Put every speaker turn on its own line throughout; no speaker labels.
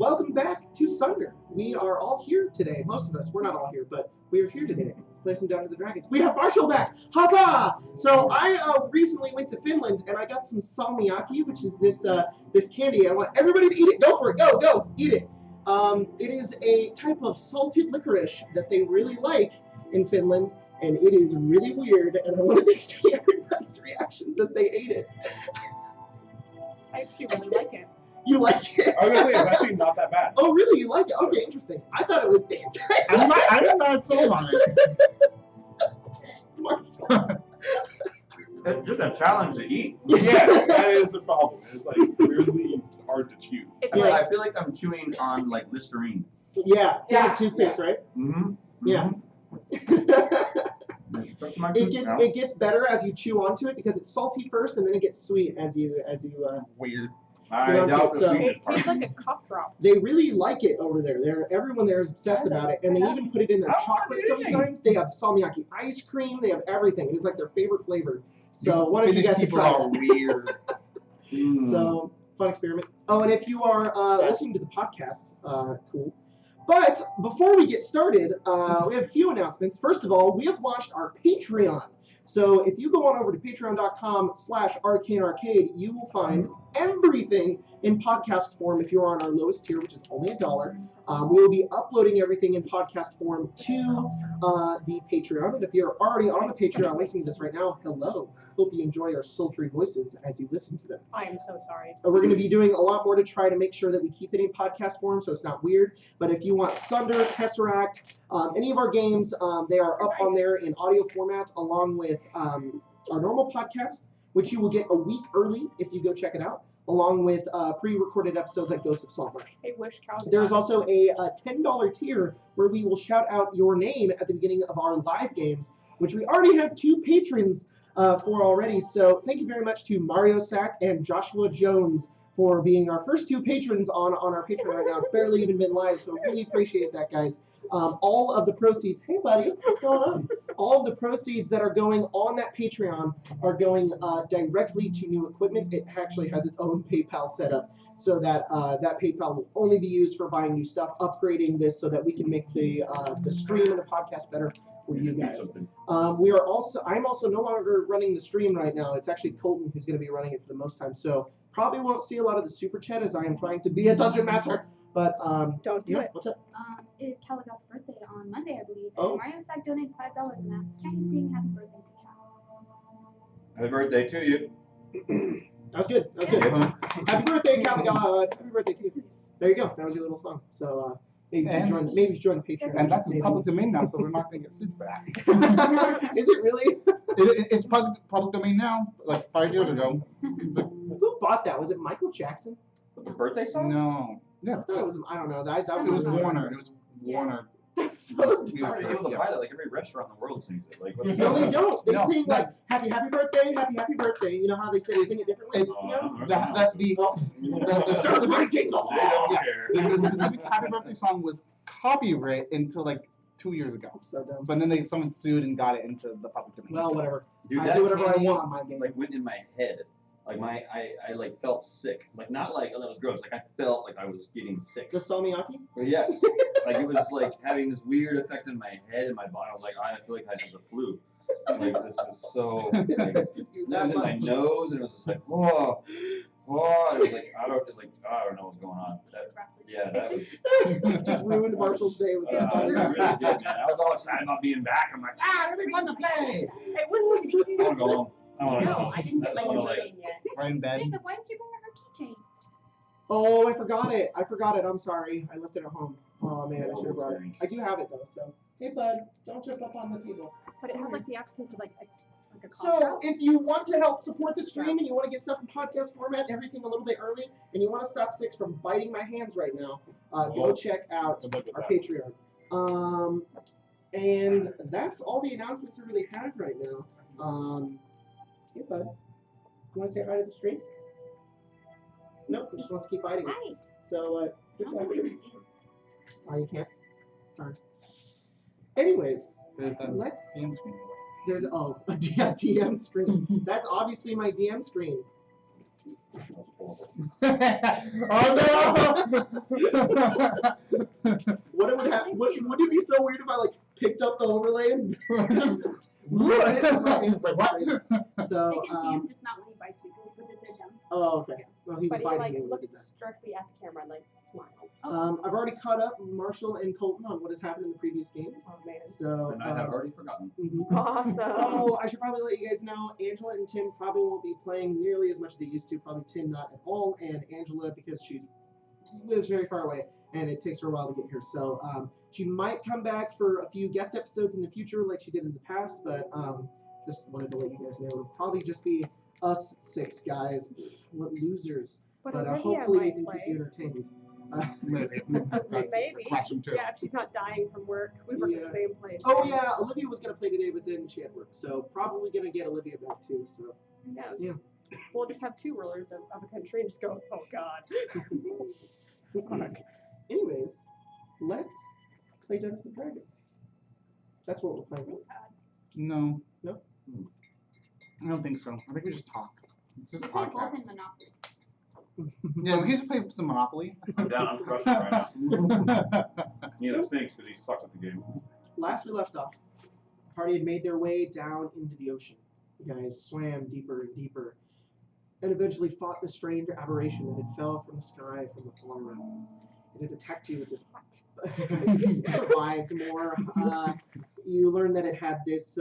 welcome back to Sunder. We are all here today. Most of us, we're not all here, but we are here today. Play some Dungeons and Dragons. We have Marshall back. Huzzah! So I recently went to Finland and I got some salmiakki, which is this this candy. I want everybody to eat it. Go for it. Go, eat it. It is a type of salted licorice that they really like in Finland, and it is really weird. And I wanted to see everybody's reactions as they ate it.
I actually really like it.
You like it?
I was gonna say it's actually not that bad.
Oh, really? You like it? Okay, interesting. I thought it was.
I'm not sold on it.
It's just a challenge to eat.
Yeah, that is the problem. It's like really hard to chew.
It's
Yeah,
like
I feel like I'm chewing on like Listerine.
Yeah, tastes
Yeah.
like toothpaste, right?
Mm-hmm.
Yeah. It gets better as you chew onto it because it's salty first and then it gets sweet as you
Weird.
I
Yeah,
doubt the
so-
sweetness
it
part.
tastes like a cough drop.
They really like it over there. Everyone there is obsessed about it, and they even put it in their chocolate sometimes. They have salmiakki ice cream. They have everything. It is like their favorite flavor. So one of you guys should
people
try
are
that.
weird.
So fun experiment. Oh, and if you are listening to the podcast, cool. But before we get started, we have a few announcements. First of all, we have launched our Patreon. So if you go on over to patreon.com/arcanearcade, you will find everything in podcast form if you're on our lowest tier, which is only $1. We will be uploading everything in podcast form to the Patreon. And if you're already on the Patreon listening to this right now, hello. Hope you enjoy our sultry voices as you listen to them.
I am so sorry.
We're going to be doing a lot more to try to make sure that we keep it in podcast form so it's not weird. But if you want Sunder, Tesseract, any of our games, they are up on there in audio format along with our normal podcast, which you will get a week early if you go check it out, along with pre-recorded episodes like Ghosts of Saltmarsh.
I wish Cal did
There's
that.
also a $10 tier where we will shout out your name at the beginning of our live games, which we already have 2 patrons for already. So thank you very much to Mario Sack and Joshua Jones for being our first 2 patrons on our Patreon right now. It's barely even been live, so really appreciate that, guys. All of the proceeds, hey buddy, what's going on? All of the proceeds that are going on that Patreon are going directly to new equipment. It actually has its own PayPal setup so that that PayPal will only be used for buying new stuff, upgrading this so that we can make the stream and the podcast better for you guys. I'm also no longer running the stream right now. It's actually Colton who's going to be running it for the most time. So probably won't see a lot of the super chat as I am trying to be a dungeon master. But
Don't do it.
What's up?
It is Caligot's birthday on Monday, I believe.
Oh.
And Mario Sack donated $5 and asked, "Can you sing Happy Birthday to Cal?"
Happy birthday to you.
That was good. That was good. Happy birthday, Caligod. Happy birthday to you. There you go. That was your little song. So maybe you should join the Patreon.
And that's
Maybe.
public domain now, so we're not going to get sued for that.
Is it really?
It's public domain now, like 5 years ago.
Who bought that? Was it Michael Jackson?
The birthday song?
No.
I thought it was. I don't know. That
It was
was
Warner. It was Warner.
That's so
How are
dumb.
you able to buy that? Like every restaurant in the world sings it. Like what's
No, they don't. They
No,
sing
no.
like happy birthday, happy birthday. You know how they sing it differently?
It's-
You know?
The specific,
They don't care.
the specific Happy Birthday song was copyright until like 2 years ago.
That's so dumb.
But then someone sued and got it into the public domain.
Well, whatever.
Dude,
I
that
do whatever I
candy,
want on my game.
like went in my head. Like I like felt sick. Like not like oh that was gross. Like I felt like I was getting sick.
The salmiakki?
But yes, like it was like having this weird effect in my head and my body. I was like I feel like I have the flu. Like this is so. Like, it was in my nose and it was just like whoa. It was like I don't know what's going on. That was.
Just ruined Marshall's day with
I
some
really
salmiakki.
did, man. I was all excited about being back. I'm like really fun to play.
It was
I want to go home. I want to go
No,
home.
I didn't get
I
my
just want to like.
keychain yet.
Right in bed.
Jacob, why didn't you bring her keychain?
Oh, I forgot it. I'm sorry. I left it at home. Oh man, I should have brought it. I do have it though, so. Hey bud, don't jump up on the table.
But it has like the aftertaste of like a
So,
cocktail.
if you want to help support the stream and you want to get stuff in podcast format and everything a little bit early, and you want to stop Six from biting my hands right now, go check out our Patreon. And that's all the announcements we really have right now. Hey, bud. You want to say hi to the stream? Nope, he just wants to keep biting it.
Hi.
So,
I don't know what you can do.
oh, you can't? Darn. Anyways,
There's a
let's.
DM screen.
There's a DM screen. That's obviously my DM screen.
Oh no!
What it would happen? Wouldn't it be so weird if I like picked up the overlay and
Just
what? So
They can see him, just not when he bites you because he puts his head down.
oh okay. Well, he was
But he
biting
like
me when he
looked
did that.
directly at the camera and like smiled.
I've already caught up Marshall and Colton on what has happened in the previous games.
Oh man.
So
And I have already forgotten.
Awesome.
Oh, I should probably let you guys know, Angela and Tim probably won't be playing nearly as much as they used to. Probably Tim not at all, and Angela because she lives very far away, and it takes her a while to get here. So she might come back for a few guest episodes in the future, like she did in the past. But just wanted to let you guys know, it'll probably just be us 6 guys. What losers! But
Olivia
hopefully we
might
can
play.
keep you entertained.
Maybe. That's
Maybe.
a question too.
Yeah, if she's not dying from work. We work at
Yeah.
the same place.
Oh yeah, Olivia was gonna play today, but then she had work, so probably gonna get Olivia back too. So
Who knows?
Yeah.
We'll just have 2 rulers of a country and just go, oh god. Fuck.
anyways, let's play Dungeons and Dragons. That's what we're playing.
No.
No?
I don't think so. I think we just talk. This is a
We play both
podcast.
in Monopoly.
Yeah, we can just play some Monopoly.
I'm down. I'm crushing right now. Neither stinks because he sucks at the game.
Last we left off, the party had made their way down into the ocean. You guys swam deeper and deeper, and eventually fought the strange aberration that had fell from the sky from the far realm. It had attacked you with this survived more. You learned that it had this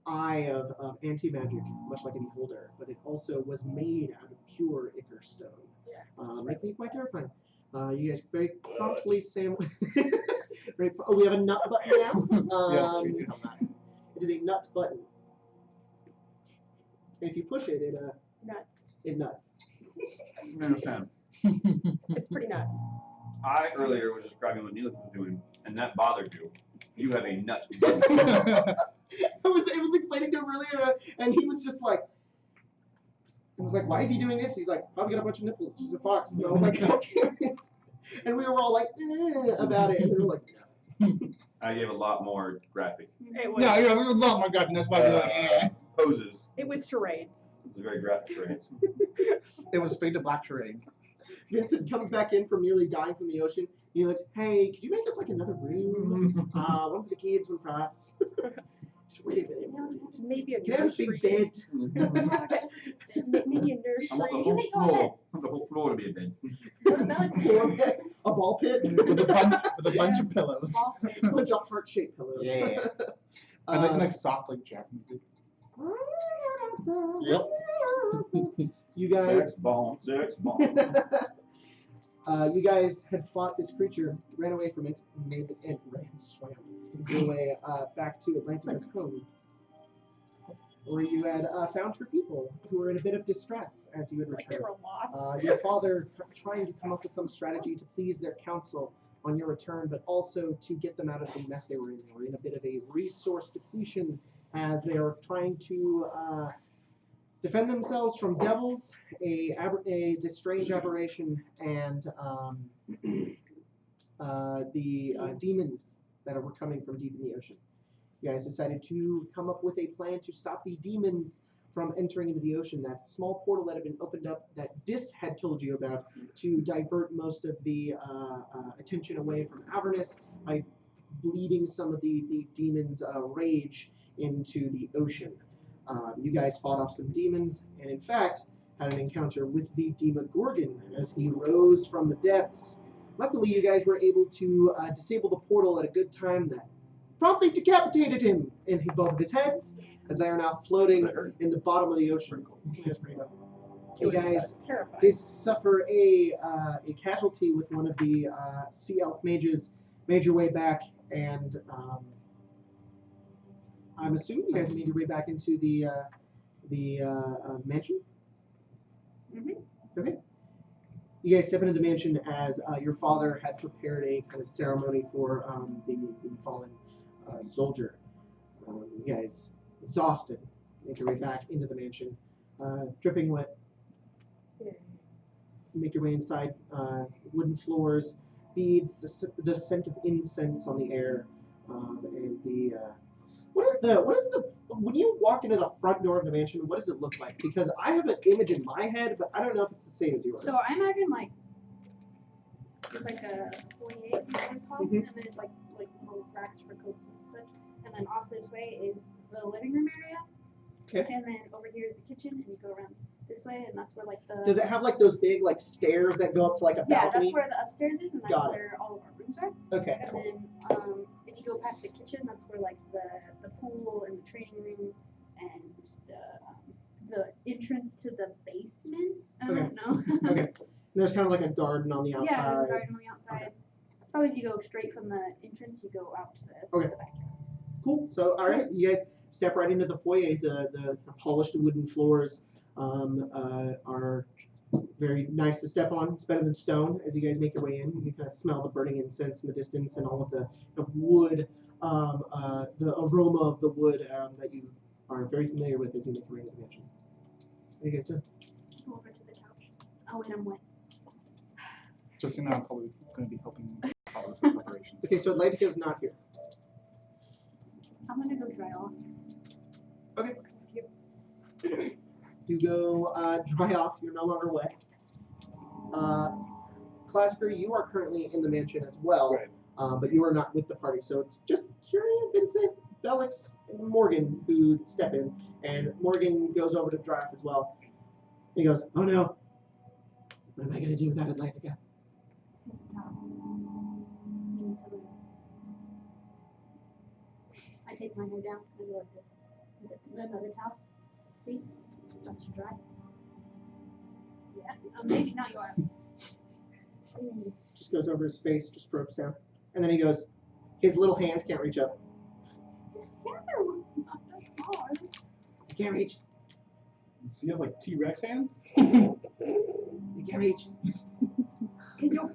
eye of anti-magic, much like a beholder, but it also was made out of pure ichor stone. Making it quite terrifying. You guys very promptly we have a nut button now.
Yes, we do have that.
It is a nut button. And if you push it,
Nuts.
it nuts.
I understand.
It's pretty nuts.
I earlier was describing what Neelix was doing, and that bothered you. You have a nut.
It was explaining to him earlier, and he was just like, I was like, why is he doing this? He's like, probably got a bunch of nipples. He's a fox. And I was like, God damn it. And we were all like, about it. And we were like,
I gave a lot more graphic
It was,
Yeah, yeah, there's a lot more gotten. That's why we're like, eh.
poses.
it was charades.
It was a very graphic charades.
It was fade to black charades.
Vincent comes back in from nearly dying from the ocean. He looks, hey, could you make us like another room? One for the kids, one for us. Just wait a minute.
Maybe a
Can I have a
nursery.
big bed?
Maybe a
I want the
nursery.
You
whole
may go ahead.
floor. I want the whole floor to be a bed.
Go to Bella's
Floor bed? A ball pit?
with a bunch of pillows.
ball
A bunch of heart-shaped pillows.
Yeah. And like soft like jazz music. Yep.
You guys
Sex bomb. Sex bomb.
you guys had fought this creature, ran away from it, swam your way back to Atlantis' home, where you had found your people who were in a bit of distress as you had
Like they
returned.
were lost.
Your father trying to come up with some strategy to please their council on your return, but also to get them out of the mess they were in. They were in a bit of a resource depletion as they are trying to defend themselves from devils, this strange aberration, and the demons that were coming from deep in the ocean. You guys decided to come up with a plan to stop the demons from entering into the ocean. That small portal that had been opened up, that Dis had told you about, to divert most of the attention away from Avernus by bleeding some of the demons' rage into the ocean. You guys fought off some demons, and in fact, had an encounter with the Demogorgon as he rose from the depths. Luckily, you guys were able to disable the portal at a good time that promptly decapitated him in both of his heads, as they are now floating in the bottom of the ocean. You guys
Terrifying.
did suffer a casualty with one of the sea elf mages, made your way back, and I'm assuming you guys made your way back into the mansion?
Mm-hmm.
Okay. You guys step into the mansion as your father had prepared a kind of ceremony for the fallen soldier. You guys, exhausted, make your way back into the mansion, dripping wet.
Yeah.
Make your way inside, wooden floors, beads, the scent of incense on the air, and the What is the when you walk into the front door of the mansion? What does it look like? Because I have an image in my head, but I don't know if it's the same as yours.
So I imagine like there's like a foyer, you know what it's called, and then it's like little racks for coats and such. And then off this way is the living room area.
Okay.
And then over here is the kitchen, and you go around this way, and that's where like the
Does it have like those big like stairs that go up to like a
yeah,
balcony?
that's where the upstairs is, and that's
Got it.
where all of our rooms are.
Okay.
And then if you go past the kitchen, that's where like the pool and the training room and the entrance to the basement. I don't know.
Okay. And there's kind of like a garden on the outside.
Yeah, there's a garden on the outside. It's probably if you go straight from the entrance, you go out to the
Okay.
backyard.
Cool. So, all right, you guys step right into the foyer. The polished wooden floors are very nice to step on. It's better than stone. As you guys make your way in, you can kind of smell the burning incense in the distance and all of the wood, the aroma of the wood that you are very familiar with as you make your way into the mansion. What are you guys doing?
Go over to the couch. Oh, and I'm wet.
Just so you know, I'm probably going to be helping follow the preparations.
Okay, so Atlantica's not here.
I'm gonna go dry off.
You go dry off. You're no longer wet. Classicer, you are currently in the mansion as well,
Right.
but you are not with the party. So it's just Kieran, Vincent, Bellix, and Morgan who step in. And Morgan goes over to dry off as well. He goes, "Oh no, what am I going to do without Atlantica?"
Here's the towel. You need to leave. I take my hair down and go like this. Another towel. See? It starts to dry. Yeah. Maybe not your arm.
Just goes over his face, just strokes down. And then he goes, his little hands can't reach up.
His hands are not that small.
You can't reach.
So you have like T-Rex hands?
You can't reach.
Because you'll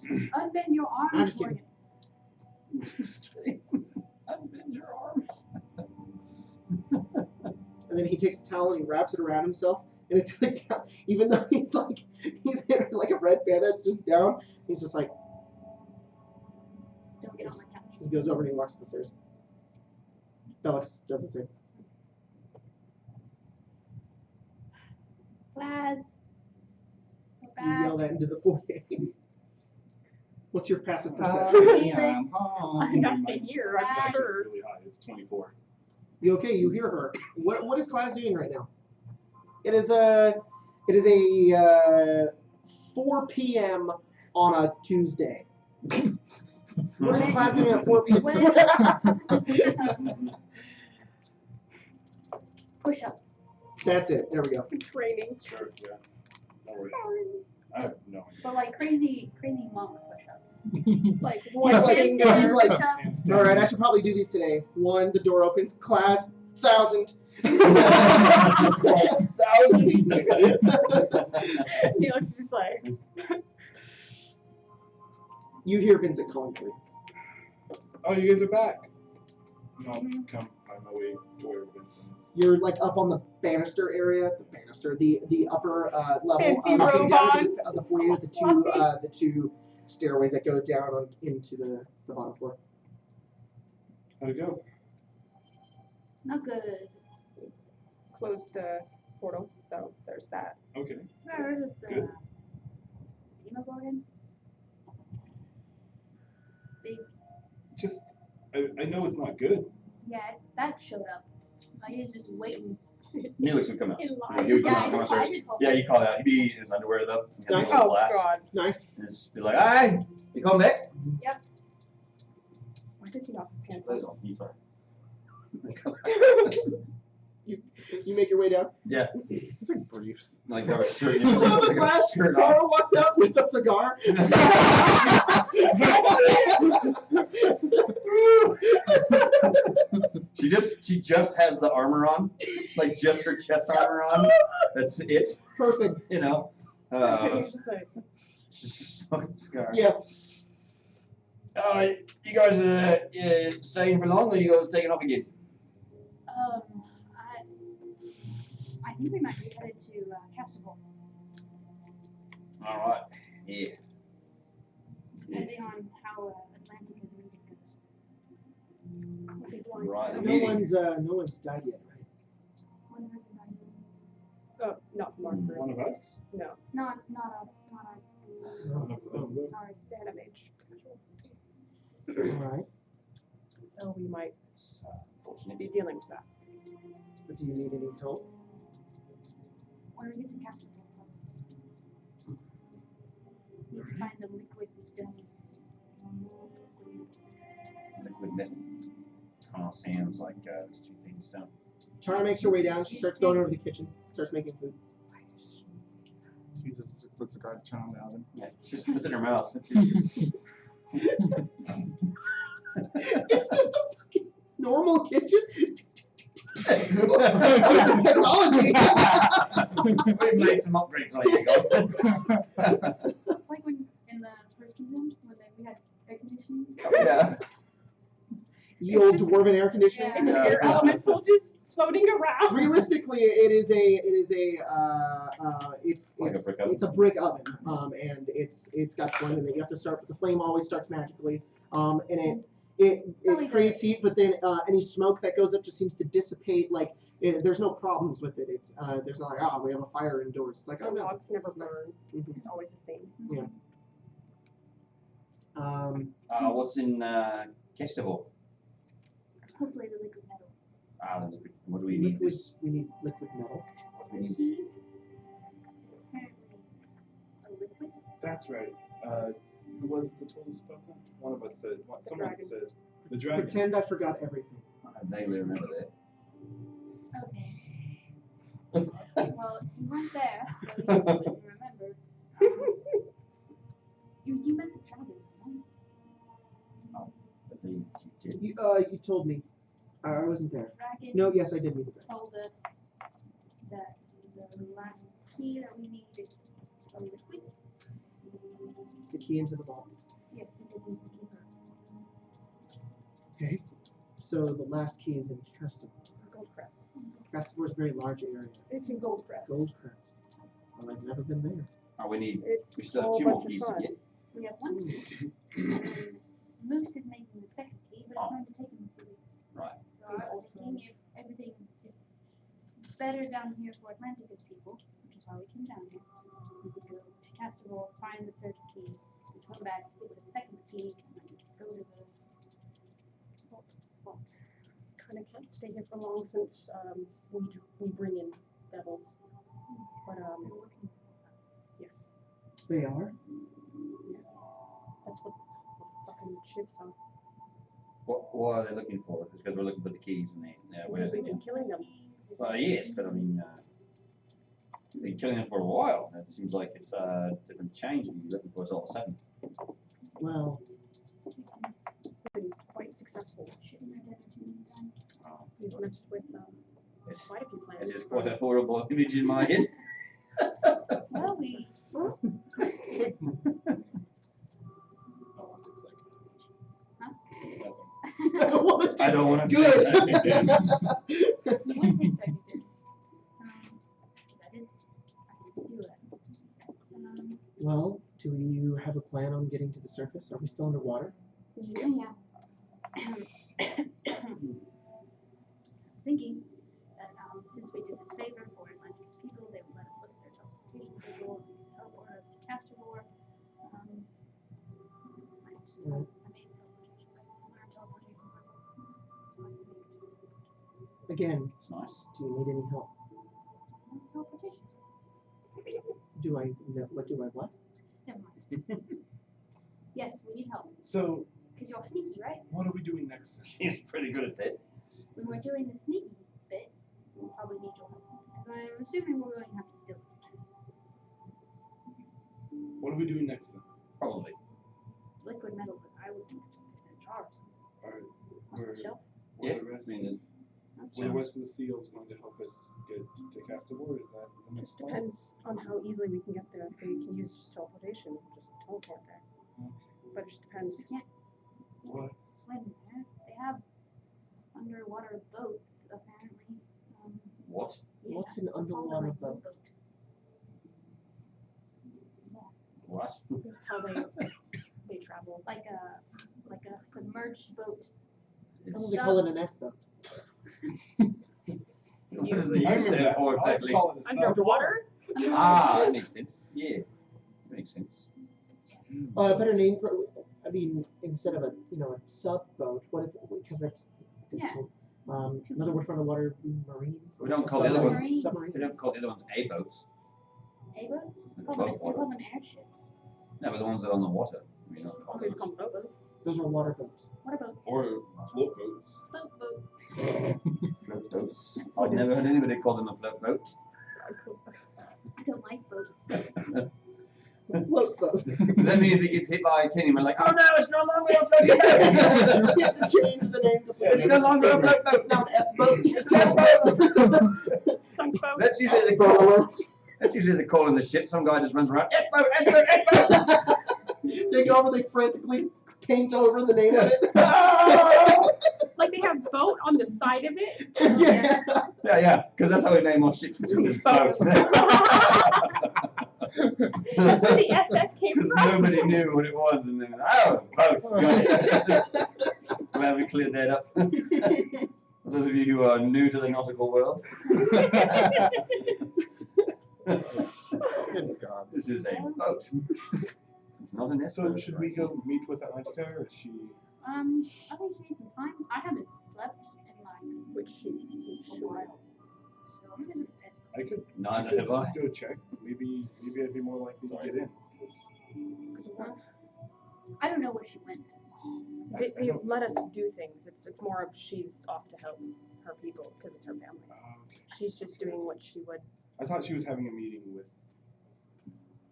unbend your arms.
I'm just
for
kidding.
it.
Unbend your arms.
And then he takes the towel and he wraps it around himself. And it's like down, even though he's in like a red band, it's just down. He's just like,
Don't get on my couch.
he goes over and he walks up the stairs. Bellix does the same.
Class. We're
You
back.
yell that into the foyer. What's your passive
Uh,
perception?
yeah,
I have to hear,
It's
I'm
actually
sure.
really high. It's 24.
You okay? You hear her. What is class doing right now? It is a 4 p.m. on a Tuesday. What is class doing at 4 p.m.?
Push-ups.
That's it. There we go.
Training.
Sure, yeah. No worries. I have no idea.
But like crazy monk push-ups.
Like
He's
one
like-
thing
he's
down.
like-
push-ups.
Handstand.
All right, I should probably do these today. 1, the door opens. Class, 1,000.
He looks just like,
You hear Vincent calling for you.
Oh, you guys are back. I'll come find my way to where Vincent's.
You're like up on the banister area. The upper level.
Fancy
looking down
robot.
into the foyer with the two stairways that go down into the bottom floor.
How'd it go?
Not good.
closed portal, so there's that.
Okay.
Where is the
Good.
Demogorgon? Big.
Just, I know it's not good.
Yeah, that showed up. Like he was just waiting.
Neelix would come out.
He
Yeah,
lied.
he would come
Yeah,
out
I
from
did. I
upstairs.
did.
Yeah, you call it out. He'd be in his underwear though. He had
Nice.
a little
Oh
glass.
god.
Nice.
And just be like, "Aye, you come back."
Why does he not have pants
That's
on?
all. He's fine.
You make your way down.
Yeah,
It's like briefs.
like have a shirt.
You pull out the
like a
glass.
shirt
Tara
on.
walks out with a cigar.
She just has the armor on, like just her chest armor on. That's it.
Perfect.
You know.
He's just like,
She's just smoking a cigar.
Yeah.
You guys staying for long, or you guys taking off again?
I think we might be headed to Castable,
All right. Yeah.
depending on how Atlantica's meeting goes.
Right, the
No
meeting.
one's died yet, right?
One person died.
Oh, not from our group.
One of us?
No,
Not a.
One of them.
Sorry.
they had a mage.
All right.
So we might
Fortunate.
be dealing with that.
But do you need any help?
When we get to Castle, we need to find the liquid stone.
Liquid metal. Sounds like there's two things done.
Tara makes her way down. She starts going over to the kitchen. Starts making food.
Uses the cigar to channel the oven.
Yeah, she just puts it in her mouth.
It's just a fucking normal kitchen. What is this technology?
We've made some upgrades on you, go.
Like when in the first season when we had air conditioning.
Yeah.
Ye old dwarven air conditioning.
Yeah.
It's
Yeah.
an air elemental just floating around.
Realistically, it's
Like a brick oven.
it's a brick oven, and it's got flame in it. You have to start, the flame always starts magically, and it creates heat, but then any smoke that goes up just seems to dissipate. Like there's no problems with it. It's there's not like we have a fire indoors. It's like
The
oh no.
logs never burn.
Mhm.
It's always the same.
What's in Kestival?
Hopefully the liquid metal.
The liquid. What do we need?
Liquid, we need liquid metal.
What do we
The
need?
key is apparently a liquid.
That's right. Who was it that told us about that? One of us said. Someone
dragon.
said. The dragon.
Pretend I forgot everything.
I vaguely remember that.
Okay. Well, you weren't there, so you wouldn't remember. You met the dragon, right?
But you did.
You told me. I wasn't there.
Dragon
No, yes, I did meet the dragon.
told us that the last key that we need is a liquid.
The key into the vault.
Yes, because he's the keeper.
Okay. So the last key is in Kestival.
Goldcrest.
Kestival is a very large area.
It's in Goldcrest.
Goldcrest. Well, I've never been there.
We still
a
have
whole
two more
bunch of
keys to
fun.
get.
We have one key, and then Moose is making the second key, but it's going to take him a few weeks.
Right.
So I was thinking if everything is better down here for Atlanticus people, which is why we came down here, we could go to Castable, find the third key, and come back, get the second key, and then go to the vault.
Kind of can't stay here for long since we bring in devils. But
They're looking for us.
yes,
They are?
that's what the fucking ships are.
What are they looking for? Because we're looking for the keys and where's
We've
it?
been killing them.
Well, yes, but I mean, we've been killing them for a while. It seems like it's a different change to be looking for us all of a sudden.
Well,
We've been quite successful.
Shouldn't have done it too many times.
We've messed with
It's,
quite a few planets.
it's just quite a horrible image in my head.
Well, we
I don't want to take
I
I don't want to.
Good.
you would take second turn. Because I did steal that.
well, do you have a plan on getting to the surface? Are we still underwater?
Yeah. I was thinking that since we did this favor for Atlanticus people, they would let us look at their teleportation circle and teleport us to Castrovore. I made a teleportation, but learned teleportation circle. So I think just
Again,
It's nice.
do you need any help?
teleportation.
Do I know what?
Never mind. Yes, we need help.
So,
Because you're sneaky, right?
what are we doing next?
He's pretty good at that.
When we're doing the sneaky bit, we'll probably need your help. Because I'm assuming we're going to have to steal this key.
What are we doing next then?
Probably.
Liquid metal, but I would think to put it in a jar or something.
Alright,
On
we're,
the shelf.
we're
Yeah,
the rest.
I mean,
That's
Were the
sounds-
rest of the seals going to help us get to Castable? Is that the
It
next one?
depends on how easily we can get there. If we can use just teleportation, just teleport there. But it just depends.
We can't
What?
swim there. They have underwater boats, apparently.
what?
Yeah,
What's an
they call them
underwater
a
boat?
U-boat. Yeah,
What?
That's how they travel.
like a submerged boat.
What do they call it an S-boat?
What does the
I
U
remember
stand
that.
for
I like to
exactly?
call it a sub.
Underwater?
Ah, that makes sense. Yeah, that makes sense.
A better name for, I mean, instead of a a sub-boat, what if, because that's
Yeah.
difficult. Another word for underwater would be marine.
We don't call the other ones.
Submarine.
Submarine.
We don't call the other ones A-boats.
A-boats?
Like
They
above water.
call them airships.
No, but the ones that are on the water. We don't call
Always
those.
call them boats.
Those are water boats.
What about
Or float boats.
float boat?
Float boats. I've never heard anybody call them a float boat.
I don't like boats.
Float boat.
Does that mean if he gets hit by a Kenny, we're like, oh no, it's no longer a float
You
boat.
have to change the name to
It's no longer a float boat.
It's now an S-boat.
It's an S-boat.
Sunk boat.
That's usually the
S-boat
call.
alert.
That's usually the call in the ship. Some guy just runs around. S-boat, S-boat, S-boat.
They go over, they frantically paint over the name of it.
Like they have boat on the side of it.
Yeah.
Yeah, because that's how we name our ships. It just says boats.
That's where the SS came
Because
from.
nobody knew what it was, and then boats. Got it. Glad we cleared that up. For those of you who are new to the nautical world,
Good God.
this is a boat, not an
So
S-boat.
should we go meet with Atlantica, or is she?
I think she needs some time. I haven't slept in like
Which
a while. So I'm gonna bed.
I could
Neither have I.
go check. Maybe I'd be more likely to get in. 'Cause
I don't know where she went.
they let us do things. It's more of she's off to help her people because it's her family.
okay.
She's just doing what she would.
I thought she was having a meeting with.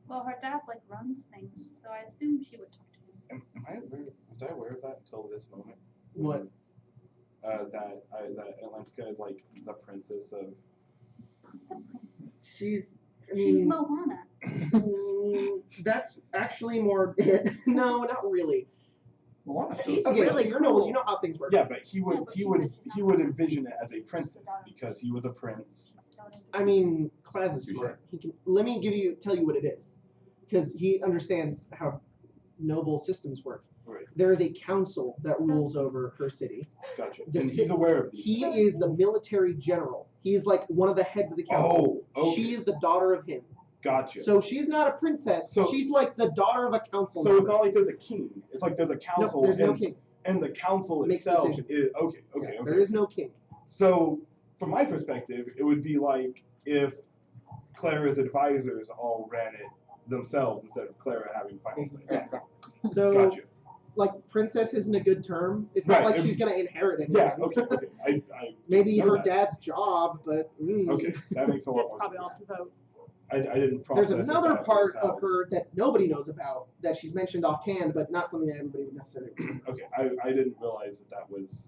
Well, her dad like runs things, so I assume she would talk to him.
Am I aware? Was I aware of that until this moment?
What?
That Atlantica is like the princess of.
She's. I
She's
mean,
Moana.
That's actually more. No, not really.
Well, why
She's
not?
Okay,
really
so you know
cool.
you know how things work.
Yeah, but he would
Yeah, but
he
she
would
said she's
he
not
would
a
envision it as a
princess.
princess because he was a prince.
I mean, Klaz is
Touche.
smart. He can. Let me tell you what it is, because he understands how noble systems work.
Right.
There is a council that rules over her city.
Gotcha.
The
And
ci-
he's aware of these.
He
things.
is the military general. He is like one of the heads of the council.
Oh, okay.
She is the daughter of him.
Gotcha.
So she's not a princess.
So-
she's like the daughter of a council
So it's
member.
not like there's a king. It's like there's a
No,
council.
there's no
and,
king.
and the council
Makes
itself
decisions.
is okay.
Yeah, there is no king.
So from my perspective, it would be like if Clara's advisors all ran it themselves instead of Clara having final say.
Exactly. So,
Gotcha.
like, princess isn't a good term. It's not
Right,
like
it-
she's gonna inherit anything.
Yeah. Okay. Okay. I
Maybe
know
her
that.
dad's job, but
Okay. That makes a lot
It's
more
probably
sense.
off to vote.
I didn't process.
There's
it
another
that
part
was how-
of her that nobody knows about that she's mentioned offhand, but not something that everybody would necessarily.
Okay. I didn't realize that was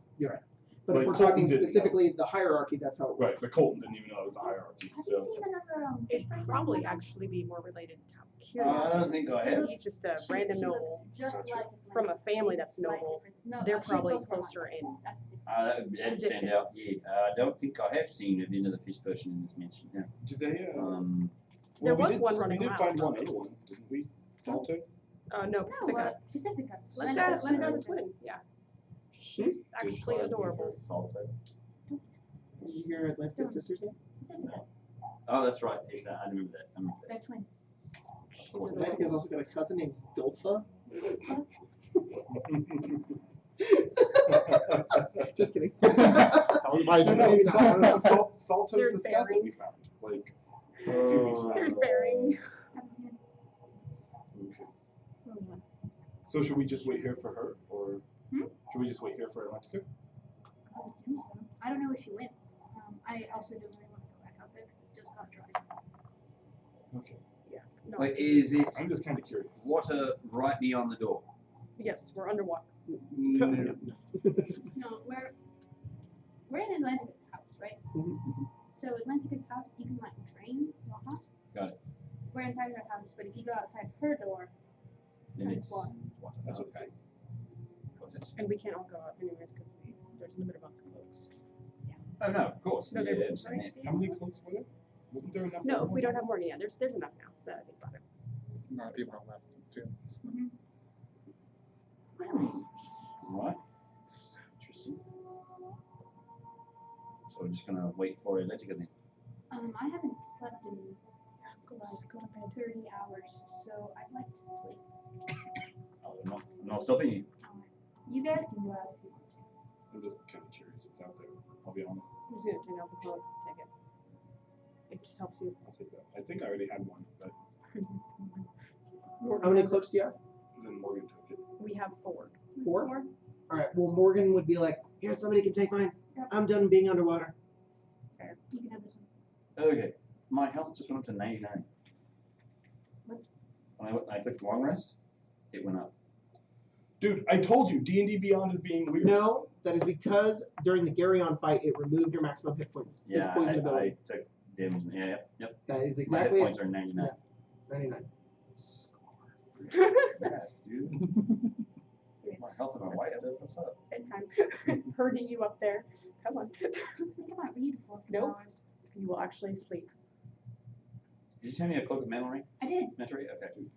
But
Like,
if we're
Colton
talking
didn't know.
specifically the hierarchy, that's how it
right.
works.
But Colton didn't even know it was a hierarchy.
Have you
So
seen another fish
It'd
person?
probably actually be more related to Kira.
I don't think I have.
He's just a
She-
random
she looks
noble.
just
Gotcha.
like
From a family
maybe
that's
slight
noble.
difference. No,
They're
she's
probably
both from
closer
us.
in.
That's the difference.
That'd
Position.
stand out. Yeah. I don't think I have seen another fish person in this mansion. No.
did they?
There
we
was
did,
one running
We did
around.
find one other one, didn't we? Salto.
No,
No,
Pacifica.
Pacifica.
Leninda's
Leninda's
a twin. Yeah. She's actually adorable.
Did you hear Atlantis' sister's name?
Pacifica.
Oh, that's right. Yes, I remember that. I remember that.
They're twins.
She's
Atlantic has also got a cousin named Gulfa. Just kidding.
That was my
No, no,
Maybe not.
Salto's
There's
the scout that
Barry.
we found. Like a few weeks back.
Here's Bearing.
Haven't seen him.
Okay. So should we just wait here for her, or
Hmm?
should we just wait here for Atlantica?
I would assume so. I don't know where she went. I also don't really want to go back out there because it just got dry.
Okay.
Yeah. No.
Wait, is it
I'm just kind of curious.
water right beyond the door?
Yes, we're underwater.
No, we're in Atlantica's house, right? So Atlantica's house, you can like drain your house.
Got it.
We're inside her house, but if you go outside her door,
Then
That's
it's
water.
water.
That's
okay. Got it.
And we can't all go out anyways because there's a limit amount of clothes.
Oh no, of course.
No,
yeah,
they wouldn't,
understand that.
How many cloaks were there? Wasn't there enough?
No,
for
if we
everyone?
don't have more, yeah, there's enough now that I think about it.
A lot of people have left too.
Right. Interesting. So we're just gonna wait for it to get in.
I haven't slept in like 30 hours, so I'd like to sleep.
Oh, no stopping you.
You guys can go out if you want to.
I'm just kind of curious what's out there. I'll be honest.
I'm just gonna take out the cloak. Take it. It just helps you.
I'll take that. I think I already had one, but
How many cloaks do you have?
then Morgan took it.
We have 4.
4? Alright, well, Morgan would be like, here, somebody can take mine. I'm done being underwater.
You can have this one.
Okay, my health just went up to 99.
What?
When I clicked long rest, it went up.
Dude, I told you, D&D Beyond is being weird.
No, that is because during the Garyon fight, it removed your maximum hit points. It's
Yeah,
poison
I
ability.
took damage. Yeah, yep.
That is
My
exactly
hit
it.
points are 99.
Yeah. 99.
Yes, dude. My health and my white. What's up?
Bedtime. Herding you up there. Come on.
Come on, read for 4
Nope.
hours.
You will actually sleep.
Did you send me a cloak of memory?
I did.
Memory? Okay, dude.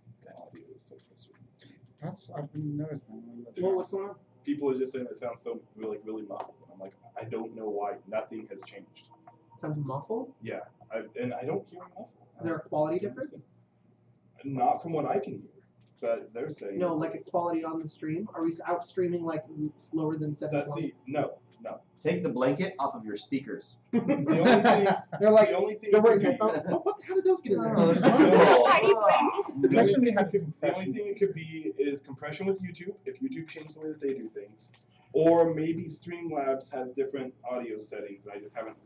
That's I've been noticing.
Well, what's going on?
People are just saying it sounds so really muffled. I'm like, I don't know why. Nothing has changed.
Sounds muffled?
Yeah, and I don't hear muffled.
Is there a quality difference?
Not from what I can hear, but they're saying.
No, like a quality on the stream? Are we out streaming like lower than
That's
720?
no.
Take the blanket off of your speakers.
The only thing.
They're like,
the only thing.
they're
it
wearing
could be-
headphones. Oh, how did those get in there?
The only
Especially
thing
have
it could- the only
compression.
thing it could be is compression with YouTube, if YouTube changed the way that they do things. Or maybe Streamlabs has different audio settings, and I just haven't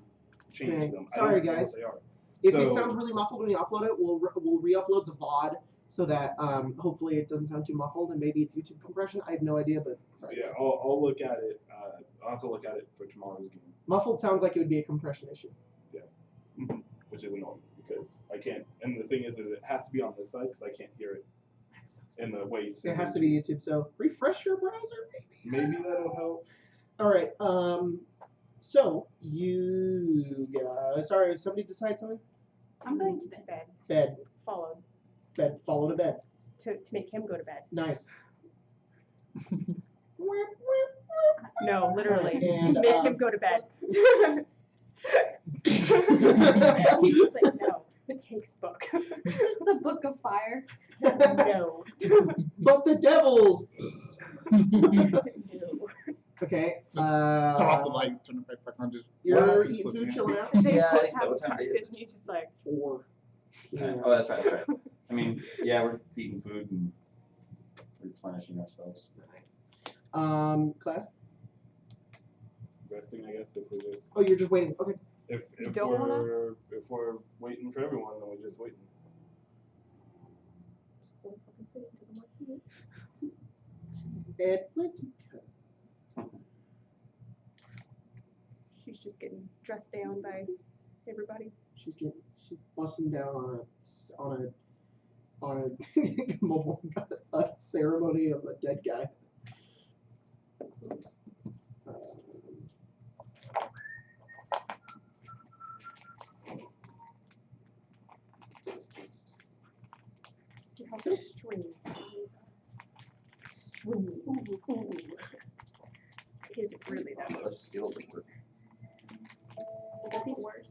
changed
Dang.
them.
Sorry,
I don't know
guys.
what they are.
If
So-
it sounds really muffled when you upload it, we'll re-upload the VOD so that hopefully it doesn't sound too muffled, and maybe it's YouTube compression. I have no idea, but sorry.
Yeah,
guys.
I'll look at it. I'll have to look at it for tomorrow's game,
Muffled sounds like it would be a compression issue.
which is annoying because I can't. And the thing is that it has to be on this side because I can't hear it
That sucks.
in the way.
It has to be YouTube, so refresh your browser, maybe.
Maybe that'll help.
All right. So you guys, sorry, somebody decide something?
I'm going to bed.
Bed.
Bed,
Followed.
bed, follow to bed.
To make him go to bed.
Nice.
No, literally.
And,
Make him go to bed. He's just like, no. The takes book.
This is the Book of Fire.
No.
But the devils.
No.
Okay.
Turn off the light. Turn it back on. Just
You're
keep
eating
looking
food,
at
chilling
it.
out.
Yeah, I think so.
Have
What time it is?
breakfast, and you're just like,
4. Yeah.
Oh, that's right. That's right. I mean, yeah, we're eating food and replenishing ourselves.
Nice. Class.
Resting, I guess, if we're just
Oh, you're just waiting. Okay.
if
don't wanna-
we're waiting for everyone, then we're just waiting.
"Don't fucking sit, doesn't want to sit."
Atlantica.
She's just getting dressed down by everybody.
She's busting down on a ceremony of a dead guy. Oops.
See how streams Stream. Ooh. Is it really that much?
Those skills at work.
Would be worse.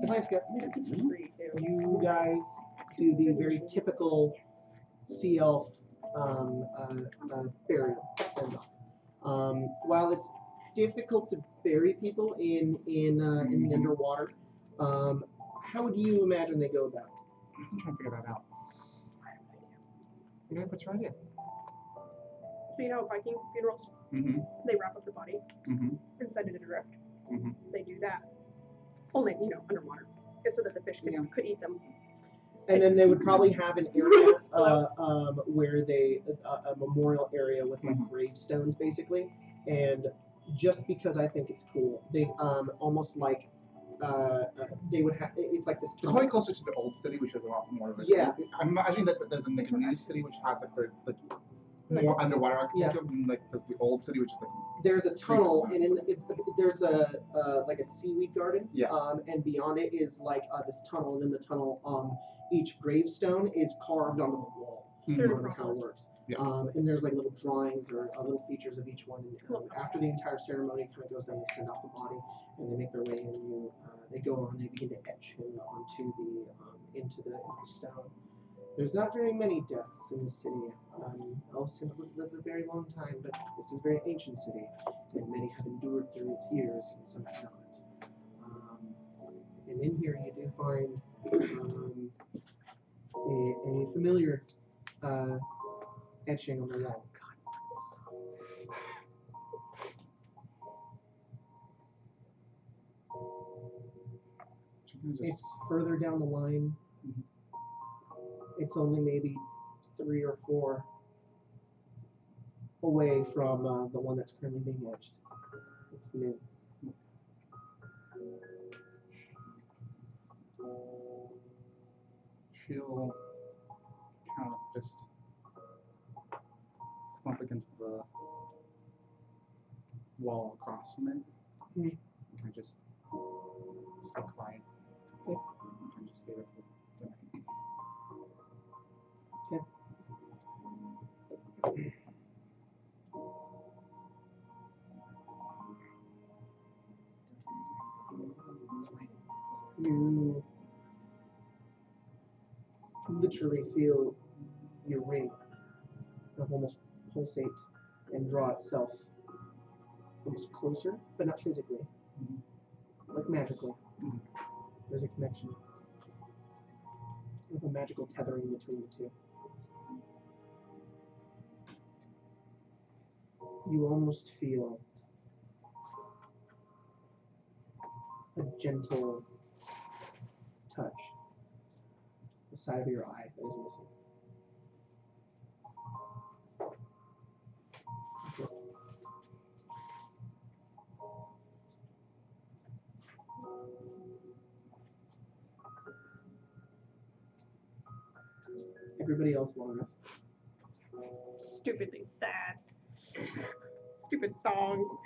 Atlantica,
It's free too.
you guys do the very typical sea elf burial send off. While it's difficult to bury people in the underwater, how would you imagine they go about it?
I'm trying to figure that out. Okay, what's your idea?
So you know Viking funerals,
Mm-hmm.
they wrap up the body
Mm-hmm.
and send it adrift.
Mhm.
They do that. Only, underwater. So that the fish could eat them.
And then they would probably have an area where they a memorial area with like
Mhm.
gravestones basically. And just because I think it's cool, they almost like they would have it's like this.
It's probably closer to the old city, which has a lot more of it.
Yeah.
I'm imagining that there's like a new city which has like the more underwater architecture than like there's the old city, which is like
There's a tunnel, and there's a like a seaweed garden.
Yeah.
And beyond it is like this tunnel, and in the tunnel, each gravestone is carved onto the wall.
Mhm.
That's how it works.
Yeah.
And there's like little drawings or little features of each one. And, after the entire ceremony kind of goes down, they send off the body, and they make their way in. They go over and they begin to etch him onto the into the stone. There's not very many deaths in the city. Elves tend to live a very long time, but this is a very ancient city, and many have endured through its years, and some have not. And in here you do find a familiar etching on the wall. It's further down the line. It's only maybe 3 or 4 away from the one that's currently being etched. It's new.
She'll kind of just slump against the wall across from it.
Mhm.
And kind of just stay quiet.
Okay.
And kind of just stay there till the night.
You literally feel your ring almost pulsate and draw itself almost closer, but not physically, like magically. There's a connection with a magical tethering between the two. You almost feel a gentle touch the side of your eye that is missing. That's it. Everybody else long rest.
Stupidly sad. Stupid song.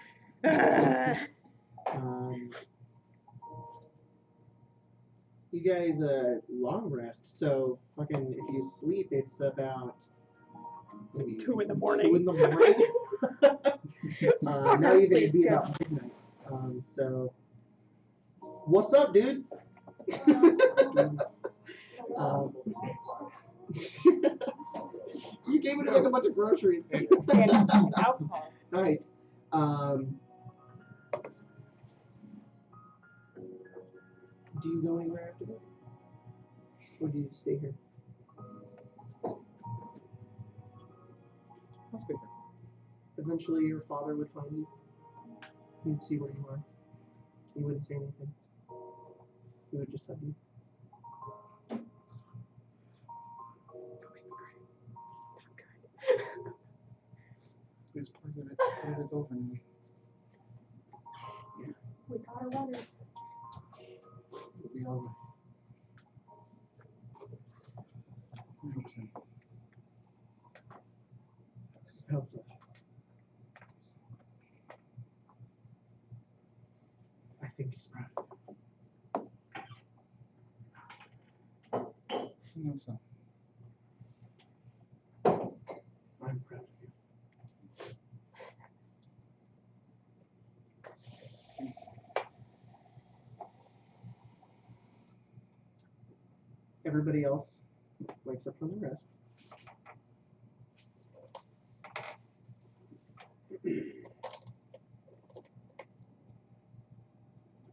You guys long rest, so fucking if you sleep, it's about maybe
2 in the morning.
2 in the morning. Now you're gonna be
Sleep's
about midnight. So what's up, dudes? You gave it like a bunch of groceries.
And alcohol.
Nice. Do you go anywhere after this? Or do you stay here?
I'll stay here.
Eventually your father would find you. He'd see where you are. He wouldn't say anything. He would just hug you.
It's part of it. Part of it's over now.
We got a letter.
It'll be all right.
I hope so.
Helps us. I think he's proud of
I know so.
you. I'm proud of you. Everybody else wakes up from the rest.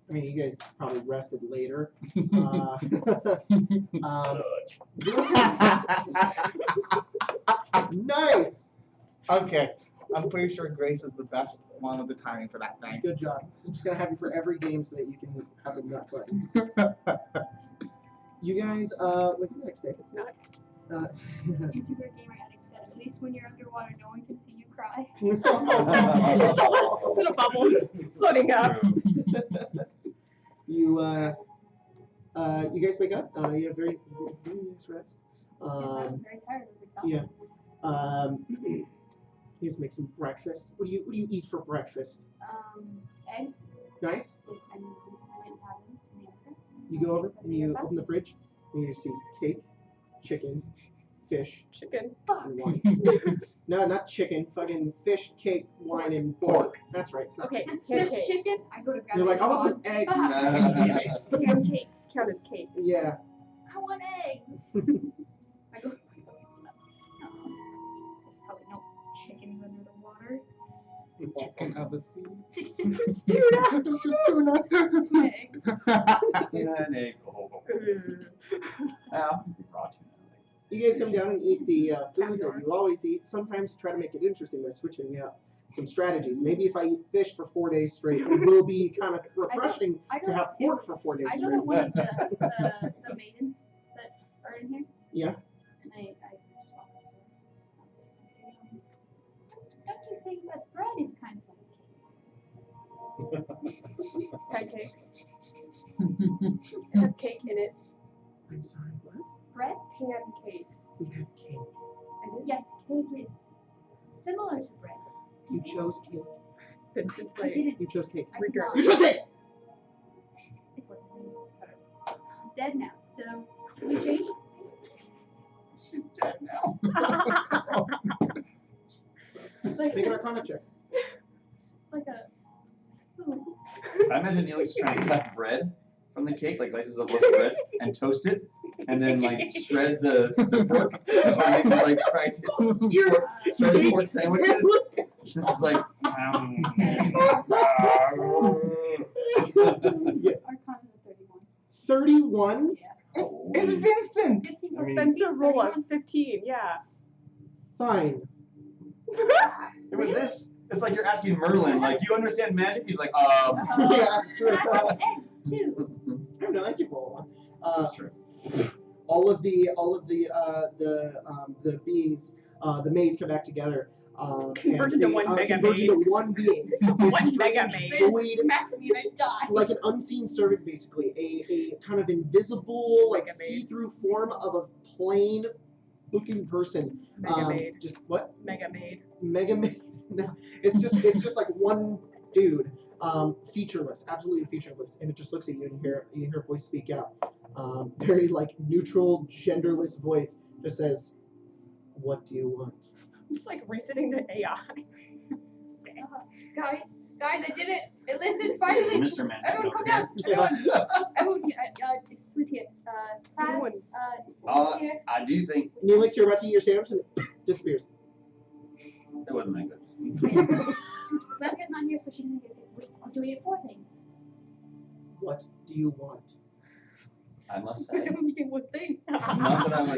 I mean, you guys probably rested later. Nice!
Okay. I'm pretty sure Grace is the best one with the timing for that thing.
Good job. I'm just going to have you for every game so that you can have a nut button. You guys, wait for the next day.
It's nuts.
YouTuber Gamer Addict said, at least when you're underwater, no one can see you cry.
Little bubbles floating up.
You guys wake up. You have very nice rest.
Yes, I was very tired. It was exhausting.
Yeah. You just make some breakfast. What do you eat for breakfast?
Eggs.
Nice.
Yes, I didn't have them in the oven.
You go over and you open the fridge and you see cake, chicken, fish,
Chicken.
and wine. No, not chicken. Fucking fish, cake, wine, and pork. That's right. It's not
Okay,
chicken.
There's
pancakes.
chicken. I go to grab
You're
it.
like, I want some eggs. Damn it.
Pancakes count as cake.
Yeah.
I want eggs. I go. Probably no chickens under the water.
Chicken of the sea.
Chicken.
Tuna.
Tuna.
Tuna eggs.
An egg. Raw tuna.
You guys come down and eat the food that you always eat. Sometimes you try to make it interesting by switching out some strategies. Maybe if I eat fish for 4 days straight, it will be kind of refreshing
I go
to have
to-
pork for 4 days
I go to
straight.
one of the maidens that are in here.
Yeah.
And I just walk up to her. I say, don't you think that bread is kind of like
Pancakes. It has cake in it.
I'm sorry, what?
bread?
Pancakes.
We have cake.
It is.
Yes, cake is similar to bread.
You chose cake.
Vincent's
I
like,
didn't.
You chose cake.
I did
Regret.
not.
You chose cake!
It wasn't me. She's dead now. So can we change?
She's dead now.
Like,
Make an arcana check.
like a. Ooh.
I imagine Neelix is trying to cut bread from the cake, like slices of loaf of bread, and toast it, and then like shred the pork, and maybe like try to
You're
shred pork sandwiches. This is like.
Arcana's a 31.
31?
Yeah.
It's Vincent!
15
I
plus
mean-
16,
Spencer roll
31.
a 15, yeah.
Fine.
With this, it's like you're asking Merlin, like, do you understand magic? He's like,
Yeah, it's true.
And I have eggs too.
I don't know. I can roll one.
That's true.
All of the beings, the maids come back together.
Converted
and
to
they
one
are
mega
converted
maid.
to one being.
One
This
mega
strange
maid.
They
void,
just smack me and I die.
like an unseen servant, basically, a kind of invisible, like
Mega maid.
see-through form of a plain-looking person.
Mega maid.
Just what?
Mega maid.
Mega maid? No, it's just like one dude, featureless, absolutely featureless, and it just looks at you and you hear a voice speak out. Very like neutral, genderless voice just says, "What do you want?"
I'm just like resetting the AI.
Guys, I did it. Listen, finally.
Mr. Man.
Everyone come down. Everyone here. Who's here? Class.
Everyone.
Here.
I do think
Neelix, you're about to eat your sandwich and it disappears.
it wasn't that good.
Rebecca's not here, so she didn't get it. Do we get 4 things?
What do you want?
I must
We
say,
only get 1 thing.
not that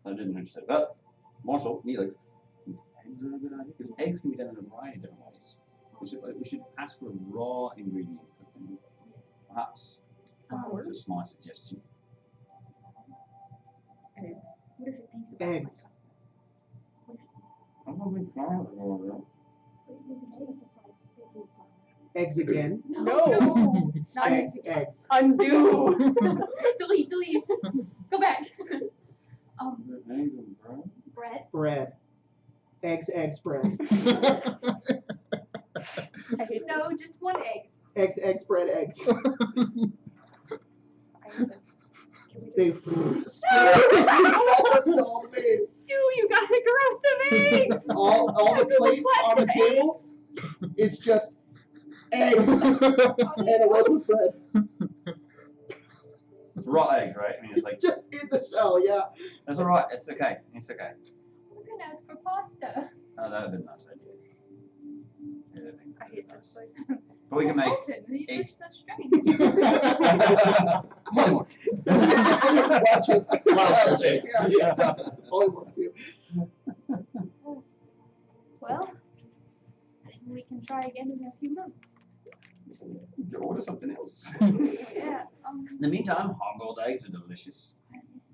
I didn't understand, but Marshall, Neelix, eggs are a good idea because eggs can be done in a variety of different ways. We should ask for raw ingredients of things. Perhaps just my suggestion.
Eggs.
What if it thinks about
Eggs.
What if it thinks
I'm not big fan of all
about eggs?
Eggs again?
No.
Not
Eggs,
eggs.
eggs.
Undo.
Delete. Go back.
Eggs and bread.
Bread.
Bread. Eggs, bread.
I hate
No,
this.
just 1 eggs.
Eggs, bread, eggs.
I hate this. Can we
They
just...
all the maids.
Stu, you got a gross of eggs!
All the plates on the table is just eggs and a loaf of bread.
It's raw eggs, right? I mean, it's like
It's just in the shell, yeah.
that's all right. It's okay. It's okay.
I was gonna ask for pasta.
Oh, that would have been a nice idea. Yeah,
I hate this place.
But we can make
Colton, you look
eggs.
so strange.
Polymorph.
Watching.
Wow, shit.
Yeah. Polymorph too.
Well, maybe we can try again in a few months.
Order something else.
Yeah.
In the meantime, hard-boiled eggs are delicious.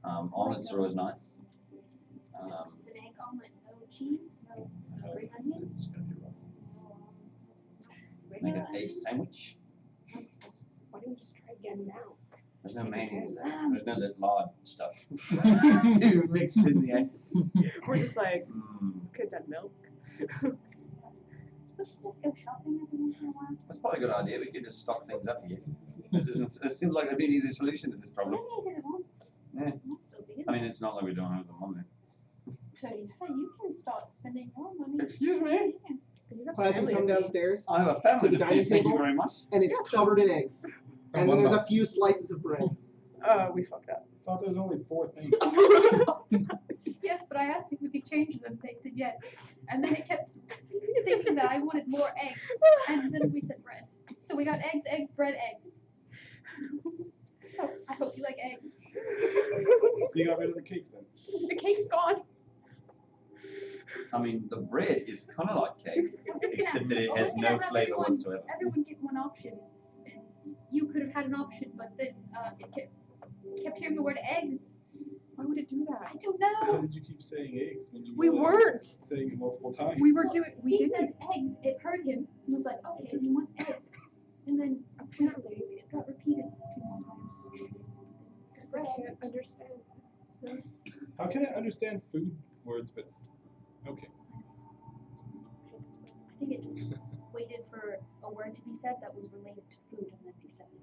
Omelets are always nice.
Just an egg omelet, no cheese, no green onion.
It's gonna be rough. Make
Regular
an egg
onion.
sandwich.
Why don't we just try again now?
There's no mayonnaise there. There's no that lard stuff to mix in the eggs.
We're just like,
Mm,
could have done milk.
We should just go shopping every once in a while.
that's probably a good idea. We could just stock things up here. It seems like it'd be an easy solution to this
I
problem.
only did it once.
Yeah.
I'll still be in
I mean, it's not like we don't have them on there.
start spending more money.
Excuse me?
You got
Class, you
family
come
to feed.
downstairs,
I have a family
To the
to
dining
feed, thank you
table?
very much.
and it's
Yeah, so-
covered in eggs. And then there's a few slices of bread.
We fucked up.
I thought there was only 4 things.
Yes, but I asked if we could change them. They said yes. And then it kept thinking that I wanted more eggs. And then we said bread. So we got eggs, eggs, bread, eggs. So I hope you like eggs.
So you got rid of the cake then?
The cake's gone.
I mean, the bread is kind of like cake,
I'm just
except that it
I'm
has
just
no
gonna have
flavor whatsoever.
Everyone get one option. And you could have had an option, but then it kept hearing the word eggs.
Why would it do
I
that?
don't
Why
know.
did you keep saying eggs when you
We weren't.
saying it multiple times?
We were
Well,
doing. We
he
didn't.
said eggs. It heard him and was like, okay, you want eggs. And then apparently it got repeated 2 more times. It said
I
bread.
can't understand.
How can I understand food words, but okay.
I think it just waited for a word to be said that was related to food and then accepted it.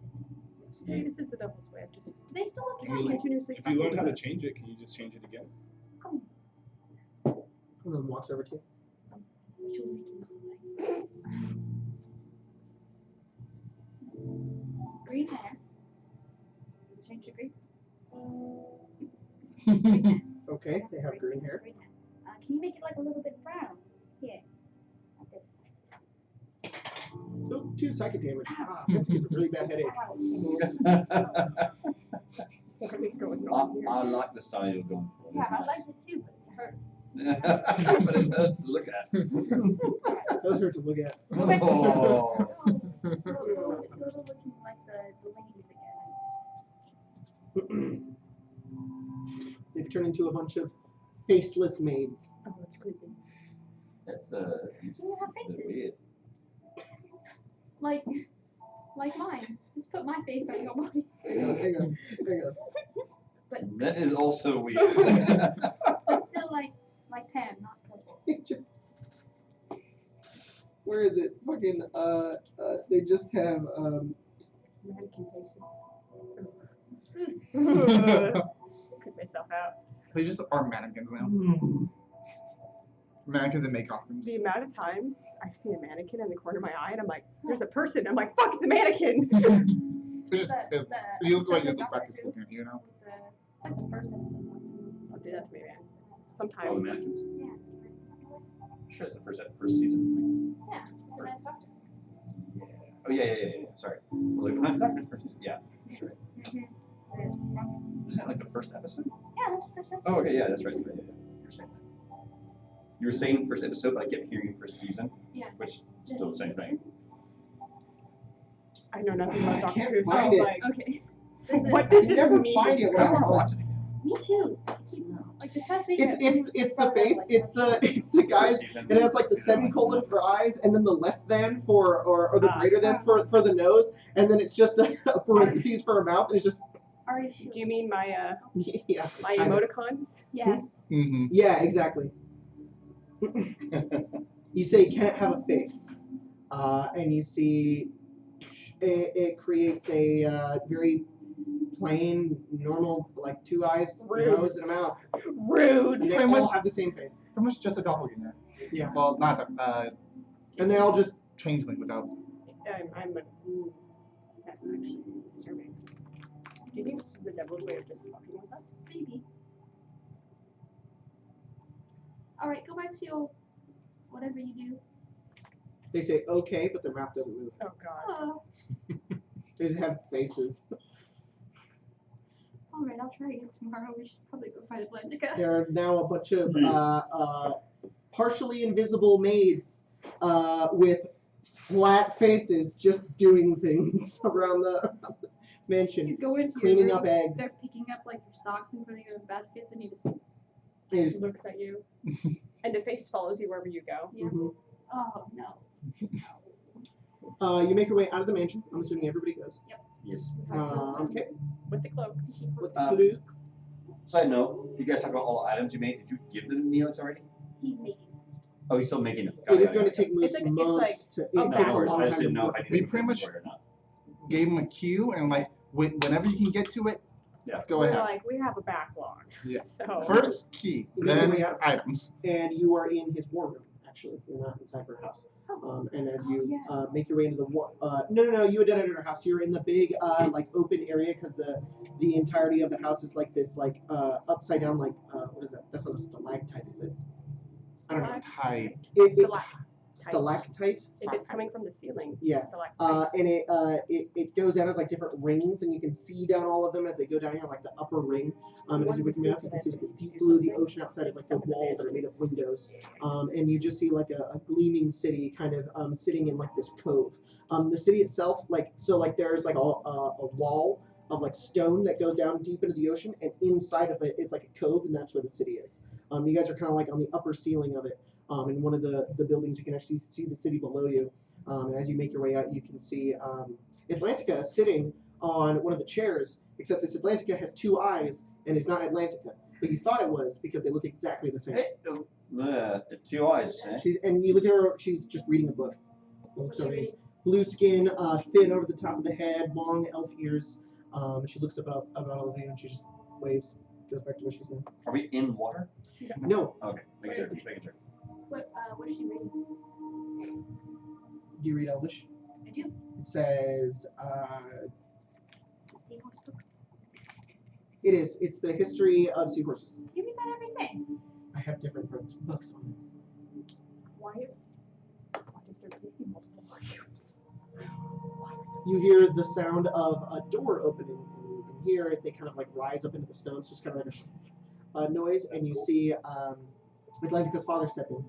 Maybe this is the devil's way of just
Do they still have
If you,
cameras?
continuously.
if you learn
fucking
how to
with us.
change it, can you just change it again?
Come
And then walks over to you.
on. What you making? Green hair. Change to green. Green hair.
Okay, they have green hair.
Green hair. Can you make it like a little bit brown? Here. Like this.
Oh, 2 psychic damage. Ah, Vince gets a really bad headache.
Ow.
What is going
I
on here?
like the style you're going for.
Yeah, I
It's
liked it too, but it hurts.
nice. But it hurts to look at.
Those hurt to look at.
Oh.
Go looking like the ladies again,
They've turned into a bunch of faceless maids.
Oh, that's creepy.
That's
I guess. You have
a bit
faces.
weird.
Like mine. Just put my face on your body.
Hang on, hang on, hang on.
That is also weird.
But still like tan, not purple.
It just. Where is it? Fucking, they just have,
Mannequin faces. Creep myself out.
They just are mannequins now. Mannequins in May costumes.
The amount of times I've seen a mannequin in the corner of my eye, and I'm like, "There's a person." I'm like, "Fuck, it's a mannequin."
It's just,
The
you look like you
episode
look
of
back to
Doctor
looking at you know.
Who with it's like the first episode.
Don't do that to me, man.
Oh, the
Sometimes.
mannequins.
Yeah.
Sure, it's the first season.
Yeah. The Ninth Doctor.
Oh yeah. Sorry. Like, not the first season. Yeah, that's right. Isn't that like the first episode?
Yeah, that's the first episode.
Oh, okay, yeah, that's right. Yeah. You're saying that. You were saying first episode, but I kept hearing first season.
Yeah.
Which is still the same thing.
I know nothing about
I
Doctor
can't
Who, so I
find
was
it.
like,
Okay. There's a-
"What does
You
this
never
mean?"
find it when
I
I
want to
watch
watch it again.
Me too. Like this past week.
It's the face, it's the guys, it has like the semicolon for eyes, and then the less than for, or the greater than for the nose, and then it's just a parentheses for a mouth, and it's just,
Are you
Do
sure?
you mean my
yeah.
my
kind of.
emoticons?
Yeah.
Mm-hmm.
Yeah, exactly. You say, can it have a face? And you see it creates a very plain, normal, like 2 eyes,
Rude.
nose, and a mouth.
Rude.
And they
Pretty
all
much-
have the same face.
Pretty much just a doppelganger.
Yeah.
Well, not
And they all just,
changeling without.
I'm that's actually disturbing. Do you think this is the devil's way of just fucking with us?
Maybe. Alright, go back to your whatever you do.
they say okay, but their mouth doesn't move.
Oh god.
Oh.
They just have faces.
Alright, I'll try again tomorrow. We should probably go find Atlantica.
There are now a bunch of partially invisible maids with flat faces just doing things around the mansion,
You go into
cleaning
your
up
room,
eggs.
they're picking up like your socks and putting them in baskets, and you just
Hey,
She looks at you, and the face follows you wherever you go.
yeah.
mhm.
Oh no.
You make your way out of the mansion. I'm assuming everybody goes.
Yes.
Okay.
With the cloaks.
With the flute.
Side note, you guys talk about all the items you made. Did you give them to Neelix already?
He's making them.
Oh, he's still making them.
It is going to take Moose
It's
months
like
to. It
a
No,
takes
no
a
worries.
long
I
time
just
to
didn't know
work.
if I
We
needed
pretty
them
much-
or not.
Gave him a cue and like whenever you can get to it,
Yeah.
go
We're
ahead.
like, we have a backlog.
Yeah.
So
First key, then items.
And you are in his war room. Actually, you're not inside her house. And as you make your way into the war, no, you had done it at her house. You're in the big like open area because the entirety of the house is like this like upside down like what is that? That's not a stalactite, is it? I don't know.
Tide.
Stalactite.
if it's coming from the ceiling,
Yeah.
stalactite.
And it goes down as like different rings, and you can see down all of them as they go down here, like the upper ring. And as you look up, you can see like the deep blue, the ocean outside of like the walls that are made of windows. And you just see like a gleaming city kind of sitting in like this cove. The city itself, like there's like a wall of like stone that goes down deep into the ocean, and inside of it is like a cove, and that's where the city is. You guys are kind of like on the upper ceiling of it. In one of the buildings, you can actually see the city below you. And as you make your way out, you can see Atlantica sitting on one of the chairs, except this Atlantica has two eyes, and it's not Atlantica. But you thought it was because they look exactly the same.
Two eyes.
And you look at her, she's just reading a book. Looks over, blue skin, fin over the top of the head, long elf ears. She looks about all of you, and she just waves, goes back to what she's doing.
Are we in water?
No.
Okay, making sure.
What's she reading?
Do you read Elvish?
I do.
It says,
Seahorse book.
it is. It's the history of seahorses.
Do you read that every day?
I have different books on it.
Why is there really multiple volumes?
You hear the sound of a door opening, and here they kind of like rise up into the stones, just kind of like a noise, and you see Atlantica's father step in.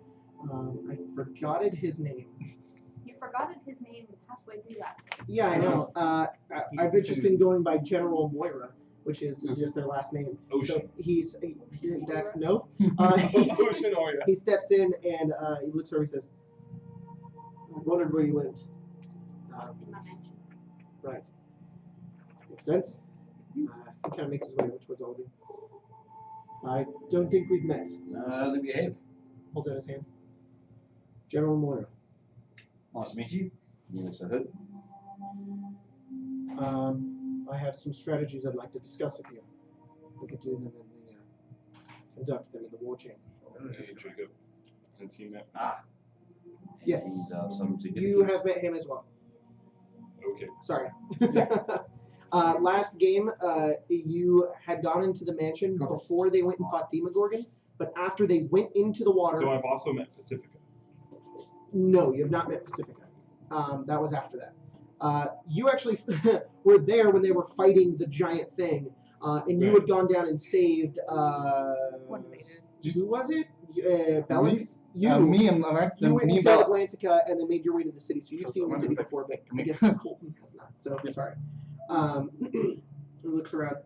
I forgotted his name.
You forgotted his name halfway through last night.
Yeah, I know. I've just been going by General Moira, which is just their last name.
Ocean.
So that's no.
Ocean Oya.
He steps in and he looks over and says, I wondered where you went.
In my mansion.
Right. Makes sense. He kind of makes his way over towards all of you. I don't think we've met.
I don't think we have.
Hold out his hand. General Moira.
Nice to meet you. You look so good.
I have some strategies I'd like to discuss with you. We could do them in the conduct them in the war chamber.
Hey, Jacob. Has he met?
Yes.
He's some
You have met him as well.
Okay.
Sorry. Last game, you had gone into the mansion before they went and fought Demogorgon, but after they went into the water.
So I've also met Pacifica.
No, you have not met Pacifica. That was after that. You actually were there when they were fighting the giant thing, and you had gone down and saved. Who was it? Bellix?
Me and
you went
me
and saved
Bellix.
Atlantica and then made your way to the city. So you've seen the city before, but I guess Colton has not. So sorry. He looks around.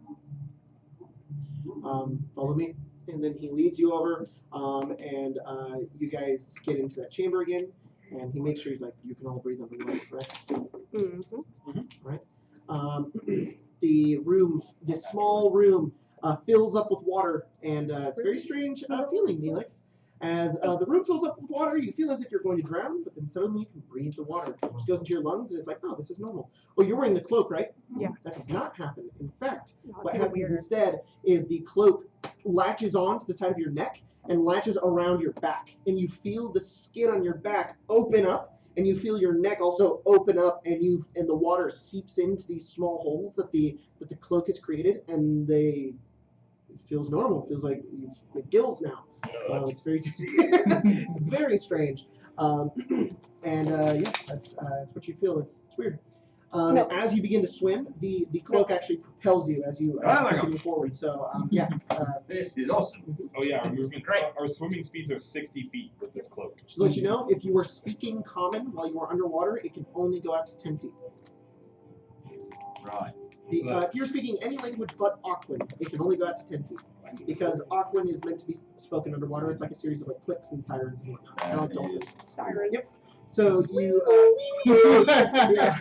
Follow me. And then he leads you over, and you guys get into that chamber again, and he makes sure he's like, you can all breathe underwater, correct?
Mm-hmm.
Right? The room, this small room, fills up with water, and it's a very strange feeling, Neelix. As the room fills up with water, you feel as if you're going to drown, but then suddenly you can breathe the water. It just goes into your lungs, and it's like, oh, this is normal. Oh, you're wearing the cloak, right?
Yeah.
That does not happen. In fact,
No,
what
it's
happens
weird.
instead is the cloak latches on to the side of your neck and latches around your back, and you feel the skin on your back open up, and you feel your neck also open up, and the water seeps into these small holes that the cloak has created, and it feels normal. It feels like you've the gills now. It's very it's very strange. Yeah, that's what you feel. It's weird. As you begin to swim, the cloak actually propels you as you continue forward. So yeah,
This is awesome.
Oh yeah, our movement. Our swimming speeds are 60 feet with this cloak.
just to let you know, if you were speaking common while you were underwater, it can only go out to 10 feet.
Right.
If you're speaking any language but Aquan, it can only go out to 10 feet. Because Aquan is meant to be spoken underwater. It's like a series of like clicks and sirens and whatnot. Kind of like dolphins.
Siren.
Yep. So you. Yeah.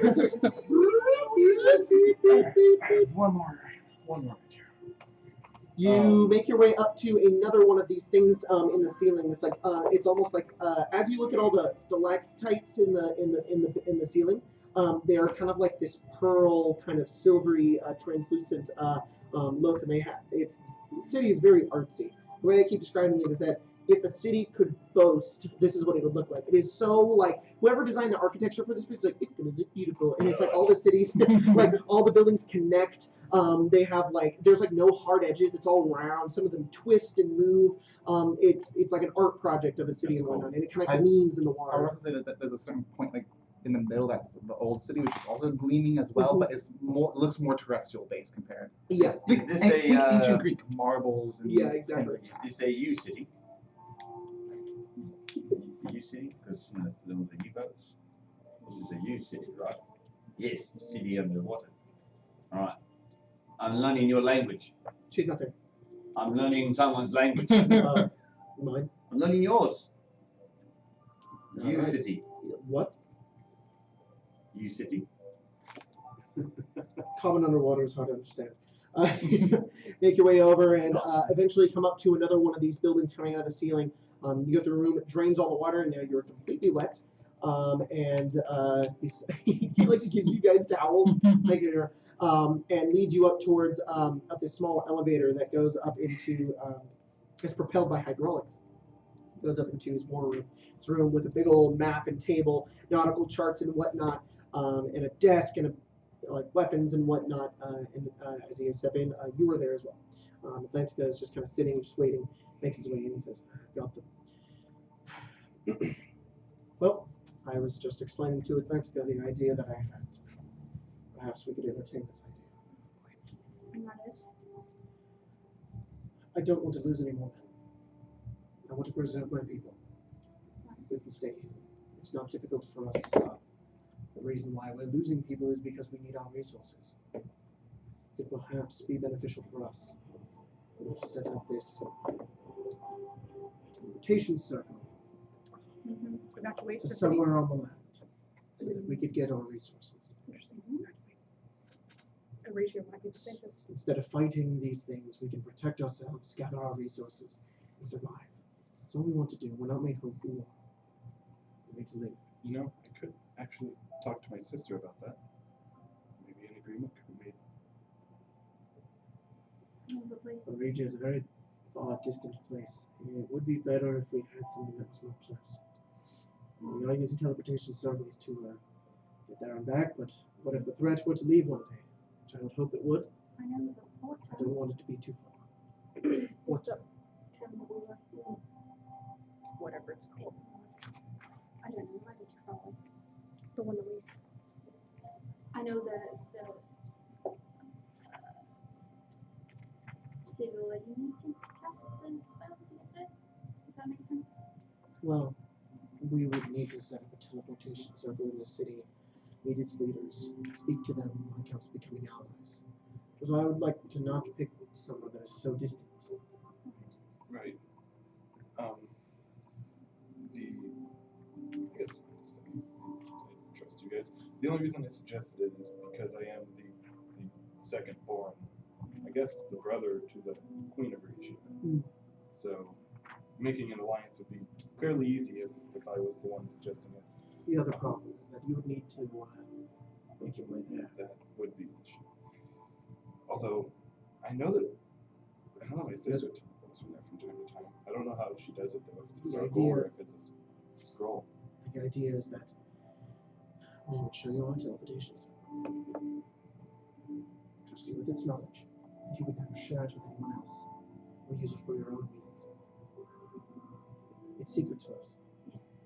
One more.
You make your way up to another one of these things in the ceiling. It's like it's almost like as you look at all the stalactites in the ceiling, they are kind of like this pearl, kind of silvery, translucent look, and the city is very artsy. The way they keep describing it is that if a city could boast, this is what it would look like. It is so like whoever designed the architecture for this place, like it's gonna look beautiful, and it's like all the cities, like all the buildings connect. They have like there's like no hard edges. It's all round. Some of them twist and move. It's like an art project of a city and whatnot, and it kind of gleams in the
I would
water.
also say that there's a certain point like in the middle that's the old city, which is also gleaming as well, but it's looks more terrestrial based compared.
Yeah.
Is this
Think
a
ancient Greek marbles and
Yeah, exactly.
things like
is this a U city? U city? Because you know the ones that U boats. This is a U city, right? Yes, city under the water. All right. I'm learning your language.
She's not there.
I'm learning someone's language.
Mine.
I'm learning yours. U
Alright.
city.
What?
U city.
Common underwater is hard to understand. Make your way over and eventually come up to another one of these buildings coming out of the ceiling. You go through a room, it drains all the water, and now you're completely wet. He like gives you guys towels, like, and leads you up towards up this small elevator that goes up into. It's propelled by hydraulics. Goes up into his war room. It's a room with a big old map and table, nautical charts and whatnot, and a desk and like weapons and whatnot. As you step in, you were there as well. Atlantica is just kind of sitting, just waiting. Makes his way in. He says, "Got them." Well, I was just explaining to Atlantica the idea that I had. Perhaps we could entertain this idea.
And that is?
I don't want to lose any more men. I want to preserve my people. We can stay here. It's not difficult for us to stop. The reason why we're losing people is because we need our resources. It will perhaps be beneficial for us to set up this teleportation circle
Evacuate
to
the city.
somewhere on the land so that we could get our resources.
Interesting. A ratio might be status.
Instead of fighting these things, we can protect ourselves, gather our resources, and survive. That's all we want to do. We're not made for war. We're made to live.
You know, I could actually talk to my sister about that. Maybe an agreement could be made.
The place.
Orija is a very far distant place. It would be better if we had something that was more close. We are using teleportation circles to get there and back, but what if the threat were to leave one day? Which I would hope it would.
I know the port.
I don't want it to be too far.
What's up? Whatever it's called.
I don't know. I need to follow.
The one that we.
I know the civil that you need to cast the spells in it. If that makes sense.
Well, we would need to set up a teleportation circle in the city, meet its leaders, speak to them on account of becoming allies. So I would like to not pick someone that is so distant.
Right. I guess I trust you guys. The only reason I suggested it is because I am the second born, I guess the brother to the Queen of Asia.
Mm.
So making an alliance would be fairly easy if I was the one suggesting it.
The other problem is that you would need to make your way there.
That would be an issue. Although I know that my sister teleports from there from time to time. I don't know how she does it though, if it's a
The
circle or
idea-
if it's a scroll.
The idea is that we would show you our teleportation circle, trust you with its knowledge, and you would never share it with anyone else, or use it for your own means. It's secret to us.
Yes, of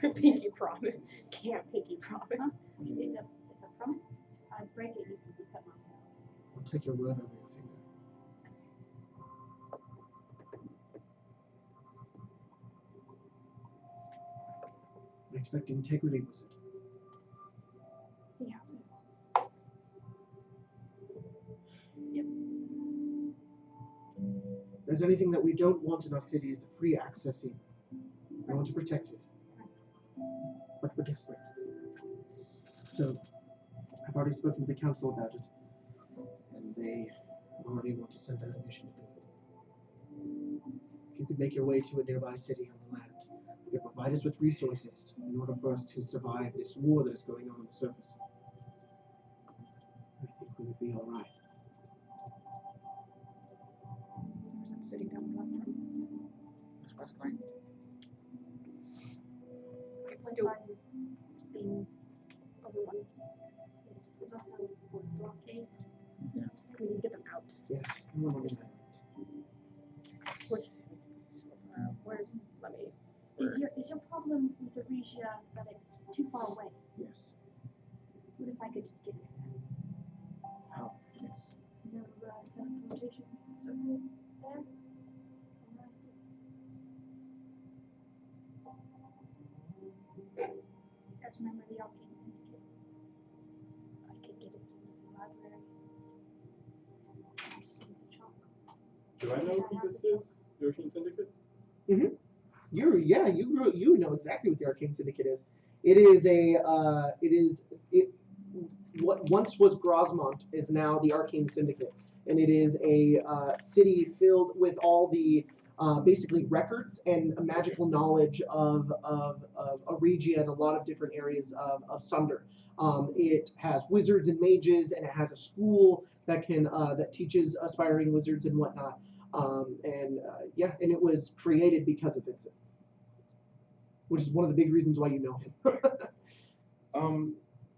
course.
Pinky promise. Can't pinky promise.
Huh? It's a promise. I break it, you can cut my head off.
I'll take your word over your finger. I expect integrity was it.
Yeah.
If there's anything that we don't want in our city is free accessing. I want to protect it. But we're desperate. So, I've already spoken to the council about it. And they already want to send out a mission to do it. If you could make your way to a nearby city on the land, you could provide us with resources in order for us to survive this war that is going on the surface. be all right.
Person sitting down the platform.
This west line.
It's
West
still
side is being overrun. There's also a blockade.
we need to get them out.
Yes. Everyone on the island.
Where's let me
Is your problem with the Regia that it's too far away?
Yes.
What if I could just get us there?
How?
Yes. No teleportation circle there. Guys, remember the Arcane Syndicate? I could get us in the library. Just leave the chalk.
Do I know who this is? European Syndicate?
You know exactly what the Arcane Syndicate is. It is what once was Grosmont is now the Arcane Syndicate, and it is a city filled with all the basically records and magical knowledge of Regia and a lot of different areas of Sunder. It has wizards and mages, and it has a school that can that teaches aspiring wizards and whatnot. And it was created because of Vincent, which is one of the big reasons why you know him.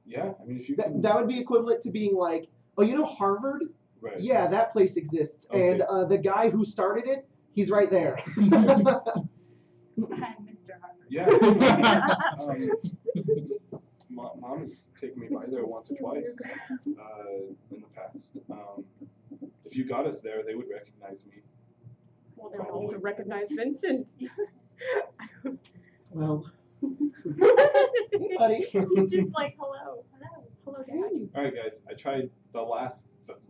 Yeah, I mean, if you
that would be equivalent to being like, oh, you know Harvard?
right.
Yeah, that place exists,
Okay.
and the guy who started it, he's right there.
I'm Mr. Harvard.
Yeah. Mom has taken me by there once or twice in the past. If you got us there, they would recognize me.
well, they would also recognize Vincent.
Well, buddy.
He's just like, hello, Dad.
All right, guys. I tried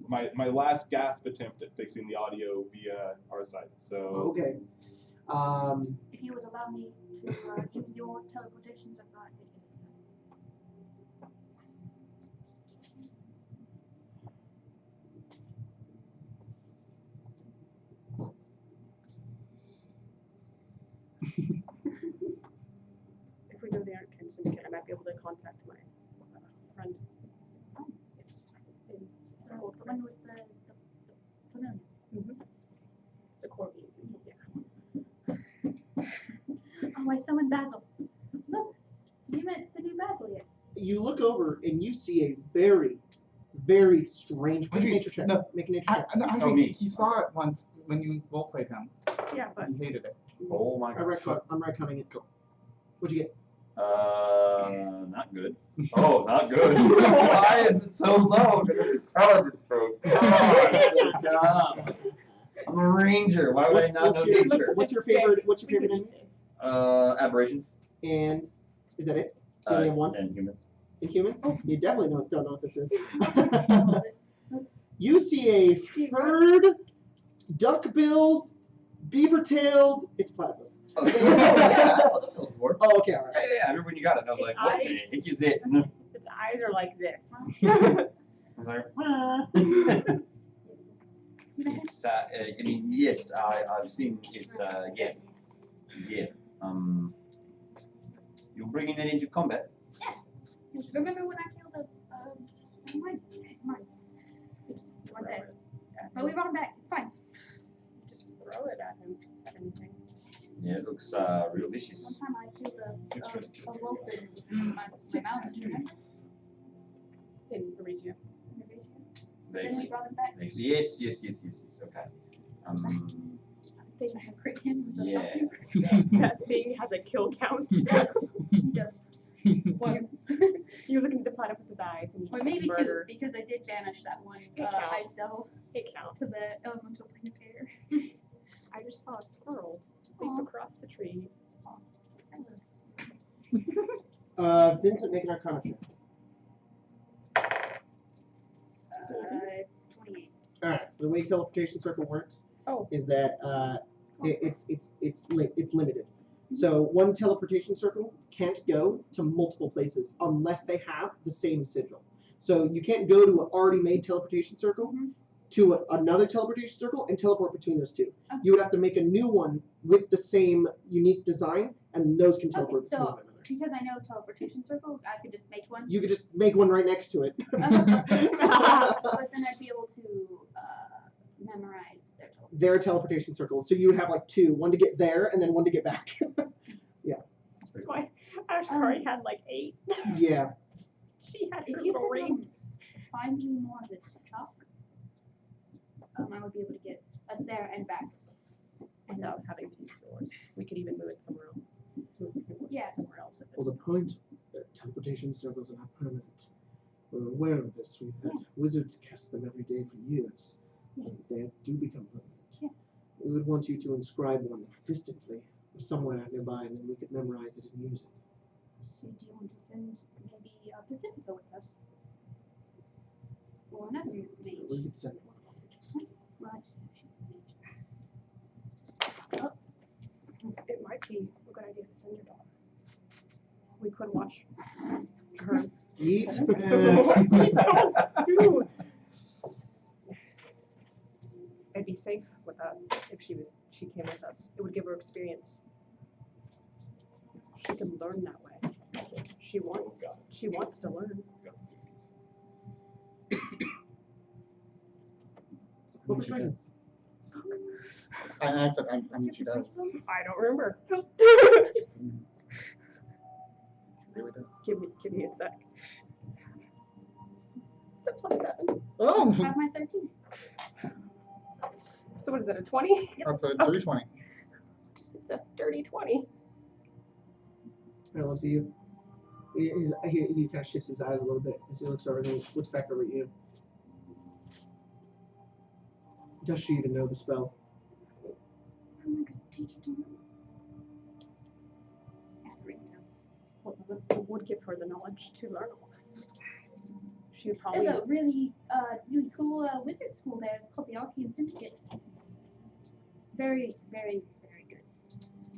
my last gasp attempt at fixing the audio via our site. So
Okay.
If you would allow me to use your teleportation circle, I could get us there.
If we know the Arcane Syndicate, I might be able to contact my friend. It's in
The one with the familiar.
it's a corgi. Yeah.
Oh, I summoned Basil. Look, you met the new Basil yet?
You look over and you see a very, very strange. Make a nature check.
No.
Make a nature check.
Actually,
me.
he saw it once when you role played him.
Yeah, but
He hated it.
Oh my
I'm
god.
retconning it. What'd you get?
Not good. Oh, not good. Why is it so low? Intelligence throws. Come on. I'm a ranger. Why would I not know nature?
What's your favorite enemies?
Aberrations.
And is that it? You only have one?
And humans.
Inhumans? Oh, you definitely don't know what this is. You see a furred, duck-billed, beaver-tailed. It's platypus.
Oh, yeah, that's what before.
Oh, okay, all right.
Yeah, I remember when you got it. And I was like, what the
Eyes.
heck is it?
its eyes are like this.
I was like, it's, I mean, yes, I've seen it's, yeah. You're bringing it into combat.
Remember when I killed a mine?
You just
One
throw
day.
it at
But we
him.
brought him back. It's fine.
Just throw it at him. At anything.
Yeah, it looks real vicious.
One time I killed
It's trying to kill
a
you,
wolf
yeah.
in my mountain, remember?
In Regia.
Then we brought him back.
Yes, okay.
I think I have crit him with
Yeah.
something.
That thing has a kill count.
He does. One.
You're looking at the platypus's eyes and you
Or
just
maybe
murder.
2, because I did banish that one
It
ice
counts.
devil
It counts.
to the elemental plane of air.
I just saw a squirrel leap
Aw.
across the tree.
Vincent, make an Arcana check.
28.
All right. So the way teleportation circle works is that it's limited. So one teleportation circle can't go to multiple places unless they have the same sigil. So you can't go to an already made teleportation circle to another teleportation circle and teleport between those two.
Okay.
You would have to make a new one with the same unique design, and those can teleport between one another.
Because I know teleportation circle, I could just make one.
You could just make one right next to it.
But then I'd be able to memorize their teleportation.
Their teleportation circles. So you would have like 2, one to get there and then one to get back.
That's why Ashkari had like 8.
Yeah.
She had
If
her
you
little
could
ring.
find me more of this chalk, I would be able to get us there and back.
Without having to use yours. We could even move it somewhere else.
Yeah.
Somewhere else. If
Well, the point that teleportation circles are not permanent. We're aware of this. We've had wizards cast them every day for years, so that they do become permanent.
Yeah.
We would want you to inscribe one distantly, or somewhere nearby, and then we could memorize it and use it.
So do you want to send maybe Pacifica with us? Or another mage?
We could send one.
Well, I just know she's a mage.
It might be a good idea to send your daughter. We could watch her.
Eat.
Dude. It'd be safe with us if she came with us. It would give her experience. She can learn that way. She wants to learn.
What was your
I said, I mean, she does.
I don't remember.
Really does.
Give me a sec. It's a +7.
Oh,
Have my 13.
So what is that, a 20?
that's a dirty 20.
It's a dirty 20.
He looks at you. He kind of shifts his eyes a little bit as he looks over and he looks back over at you. Does she even know the spell?
I'm not going to teach it to you.
What would give her the knowledge to learn all this? She would probably.
There's a really cool wizard school there. It's called the Arcane Syndicate. Very, very, very good.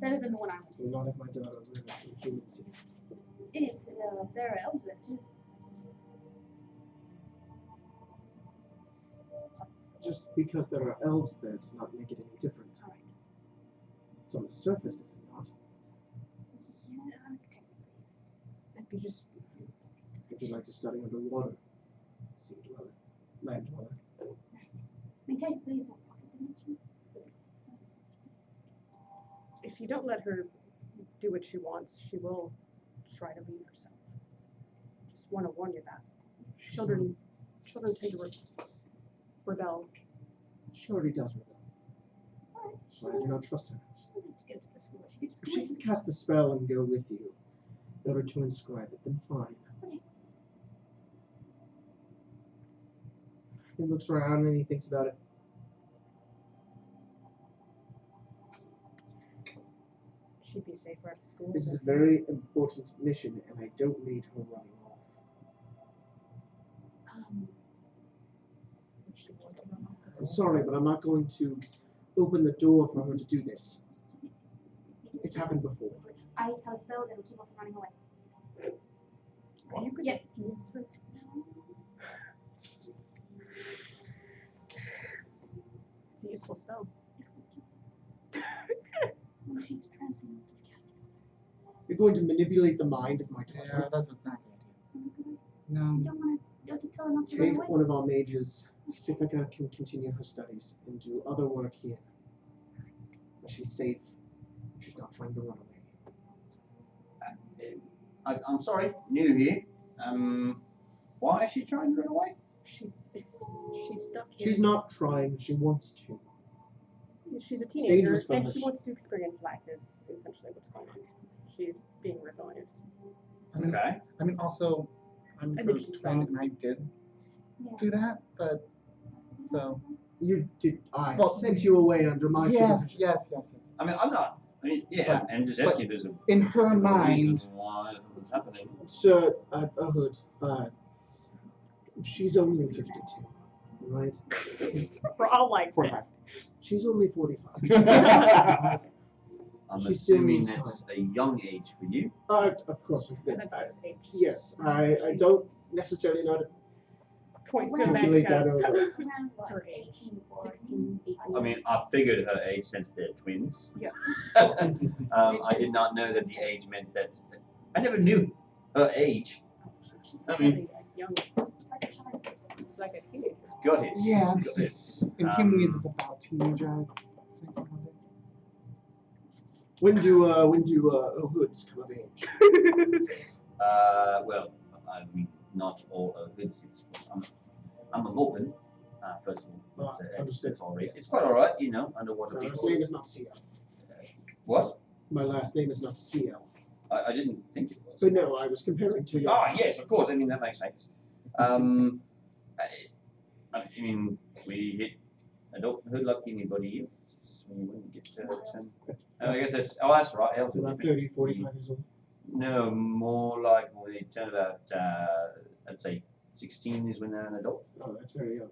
Better than the one I went
Do
to.
not have my daughter learn it in human city.
It's there are elves there too.
Just because there are elves there does not make it any different.
Alright.
It's on the surface, is it not?
Yeah, technically
It'd be just.
Would you like to study underwater? Sea dweller, land dweller.
I mean, technically it's a pocket dimension.
If you don't let her do what she wants, she will try to leave herself. Just want to warn you that. Children tend to rebel.
She already does rebel.
Alright,
So I do not trust her.
she doesn't have to go to the school. She can just
If
go
she
with
can
us.
cast the spell and go with you in order to inscribe it, then fine.
Okay.
He looks around and he thinks about it.
She'd be safer at school.
This is a very important mission, and I don't need her running off.
She wants to run off.
I'm sorry, but I'm not going to open the door for her to do this. It's happened before.
I have a spell that will keep her from running away.
You could
Yep.
use her. It's a useful spell.
When she's trancing, just cast it.
You're going to manipulate the mind of my
Yeah,
daughter.
that's not a good idea. No.
You don't want to. You'll just tell her not to run
Take
away.
one of our mages. Pacifica can continue her studies and do other work here. But she's safe. She's not trying to run away.
I'm sorry, new here. Why is she trying to run away?
She's stuck here.
She's not trying. She wants to.
She's a
It's
teenager
dangerous for
and
her.
she wants to experience life. Is essentially what's going on. She's being rebellious.
I mean,
Okay.
I mean, also, I'm
I think
first
she's
trained
fine.
and I did
Yeah.
do that, but so.
You did. I
Well,
sent you away under my
Yes,
supervision.
yes.
I mean, I'm not. I mean, yeah,
But-
and just asking if there's a
In her
reason
mind,
why this is happening.
Sir, Ahud, she's only 52, right?
We're all like
45. She's only 45.
I'm
She still
assuming
needs
it's a young age for you.
Of course, I've been.
That's her age.
Yes, I don't necessarily know how to
Points to
Well,
calculate that
Mexico.
over.
Around what,
Her age.
18 for
16, 18.
I mean, I figured her age since they're twins.
Yes.
I did not know that the age meant that I never knew her age.
She's
I mean-
really young,
Like a child.
like a teenager.
Got it.
Yeah,
Got
it's,
it.
in human needs it's about teenager. I think.
When do hoods come of age?
Well, I mean, not all hoods. I'm a Vulcan. First of all,
Understood.
it's all race. It's quite all right, you know, underwater
My last
people.
name is not CL.
What?
My last name is not CL.
I didn't think it was.
But no, I was comparing to your.
Ah, yes, of course. I mean, that makes sense. I mean, we hit adulthood like anybody else. So we wouldn't get to I guess that's. Oh, that's right. Elves are
About
different.
30, 45 years old.
No, more like when they turn about, I'd say 16 is when they're an adult.
Oh, that's very young.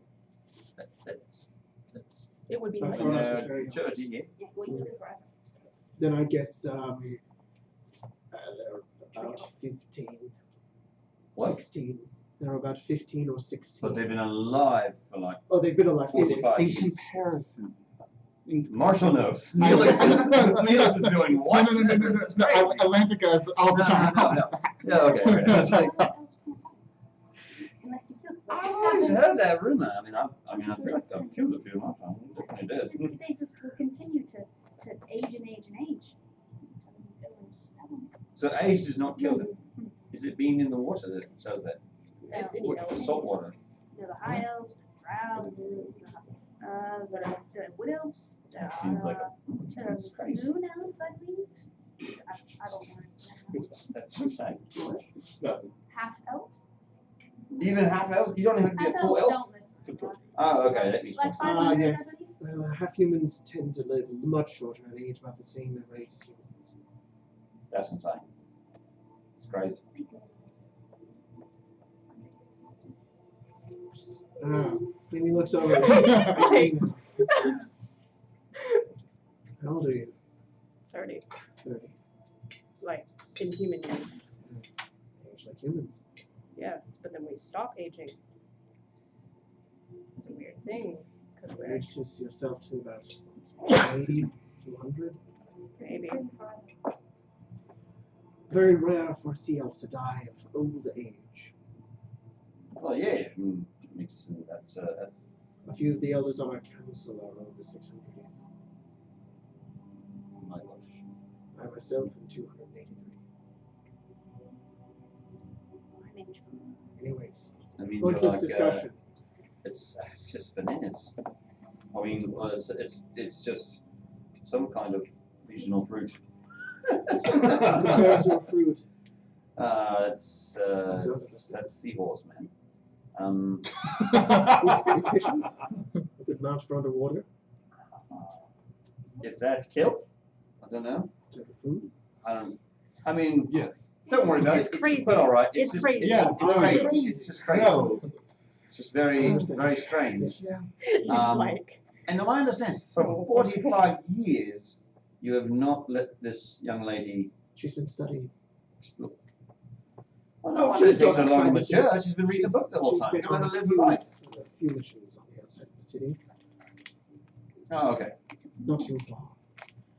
That's
It would be
That's
like
for us, it's very young.
maturity, yeah.
Yeah, well, you live forever. So.
Then I guess they're about 15.
What?
16. They're about 15 or 16.
But they've been alive for like
Oh, they've been alive
45
In
years.
comparison.
Marshall knows.
I-
Neelix is doing what?
No.
This is crazy.
Atlantica is also trying.
No. Yeah, okay. It's like,
Unless you feel
I've always heard that rumor. I feel like I've killed a few of my family. It definitely does.
They just will continue to age and age and age.
So age does not kill them. Is it being in the water that does that?
It's in
What,
your
the salt water?
You know, the high elves, the drow, the wood elves,
That seems like
the
disgrace.
moon elves, I believe. I don't know.
That's insane.
Half elves?
Even half elves? You don't even have to be
Half
a full
elves
elf?
don't live forever.
Oh, okay, that makes more
Like
sense.
500,
yes.
I believe.
Well, half humans tend to live much shorter and age about the same as race humans.
That's insane. It's crazy.
Maybe looks over. I see now. How old are you?
30,
30.
like in human years.
Age like humans.
Yes, but then we stop aging. It's a weird thing because we're
Age to yourself to about 80, 200.
maybe.
Very rare for a sea elf to die of old age.
Well, yeah, makes that's
A few of the elders on our council are over 600 years old.
oh my gosh.
I myself am 283. Anyways,
I mean,
what's
you're
this
like,
discussion?
it's just bananas. I mean, well, it's just some kind of regional fruit.
Compared to a fruit.
That's seahorse, man.
It's efficient. A good amount for underwater.
If that's killed, I don't know.
Type of food.
I mean,
Yes.
don't worry about
It's
it.
crazy.
It's quite all right.
It's
just,
crazy.
Yeah,
it's
right.
crazy. It's just crazy.
No.
It's just very,
Understand.
very strange.
Yeah.
He's like,
And now I understand, for 45 years, you have not let this young lady
She's been studying.
explore. Well, no
Oh,
wonder
she's
it takes so
got
long to
outside the
mature.
city.
She's been reading a book the whole
She's
time.
been
You know how
on
to
a
live
few,
life.
a few missions on the outside of the city.
Oh, okay.
Not too far.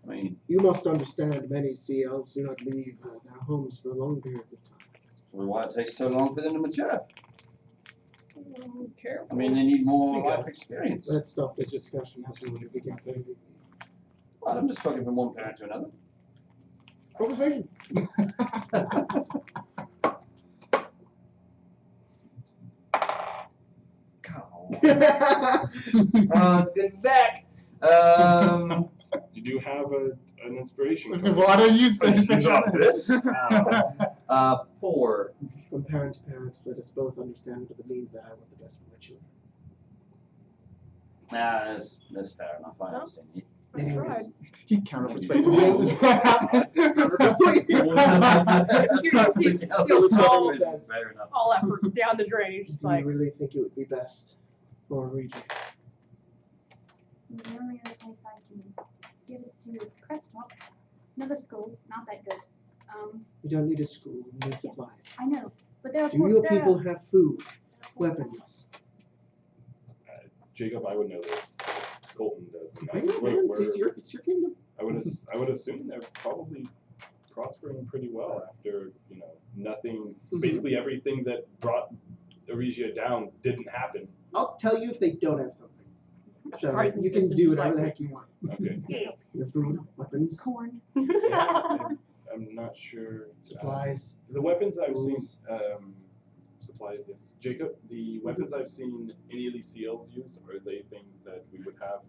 I mean,
You must understand many sea elves do not leave their homes for long periods of time.
that's probably why it takes so long for them to mature.
careful.
I mean, they need more
You
life
guys.
experience.
Let's stop this discussion before we get very deep.
Well, I'm just talking from one parent to another.
Conversation.
Oh, it's good to be back.
Did you have an inspiration?
What are you saying?
Use off this.
4.
From parent to parent, let us both understand what it means that I want the best for my children.
Nah, that's fair enough. I understand you.
I tried.
He counter
Thank
persuaded
you.
me. That's what happened.
Fair enough.
All effort down the drain. You're just
Do
like,
you really think it would be best for a region?
The only other place I can get us to is Crestwalk. Another school, not that good.
You don't need a school, you need supplies.
I know, but there are
Do your people have food, weapons?
Jacob, I would know this. Colton does.
I know, man. It's your kingdom.
I would assume they're probably prospering pretty well after, nothing, basically everything that brought Eregia down didn't happen.
I'll tell you if they don't have something. So
Right,
you can
just
do
like
whatever the
me.
heck you want.
Okay.
Your food, weapons,
Corn.
Yeah, I'm not sure.
supplies.
The weapons I've seen,
Tools.
supplies, yes. Jacob, the weapons I've seen any of these seals use, are they things that we would have?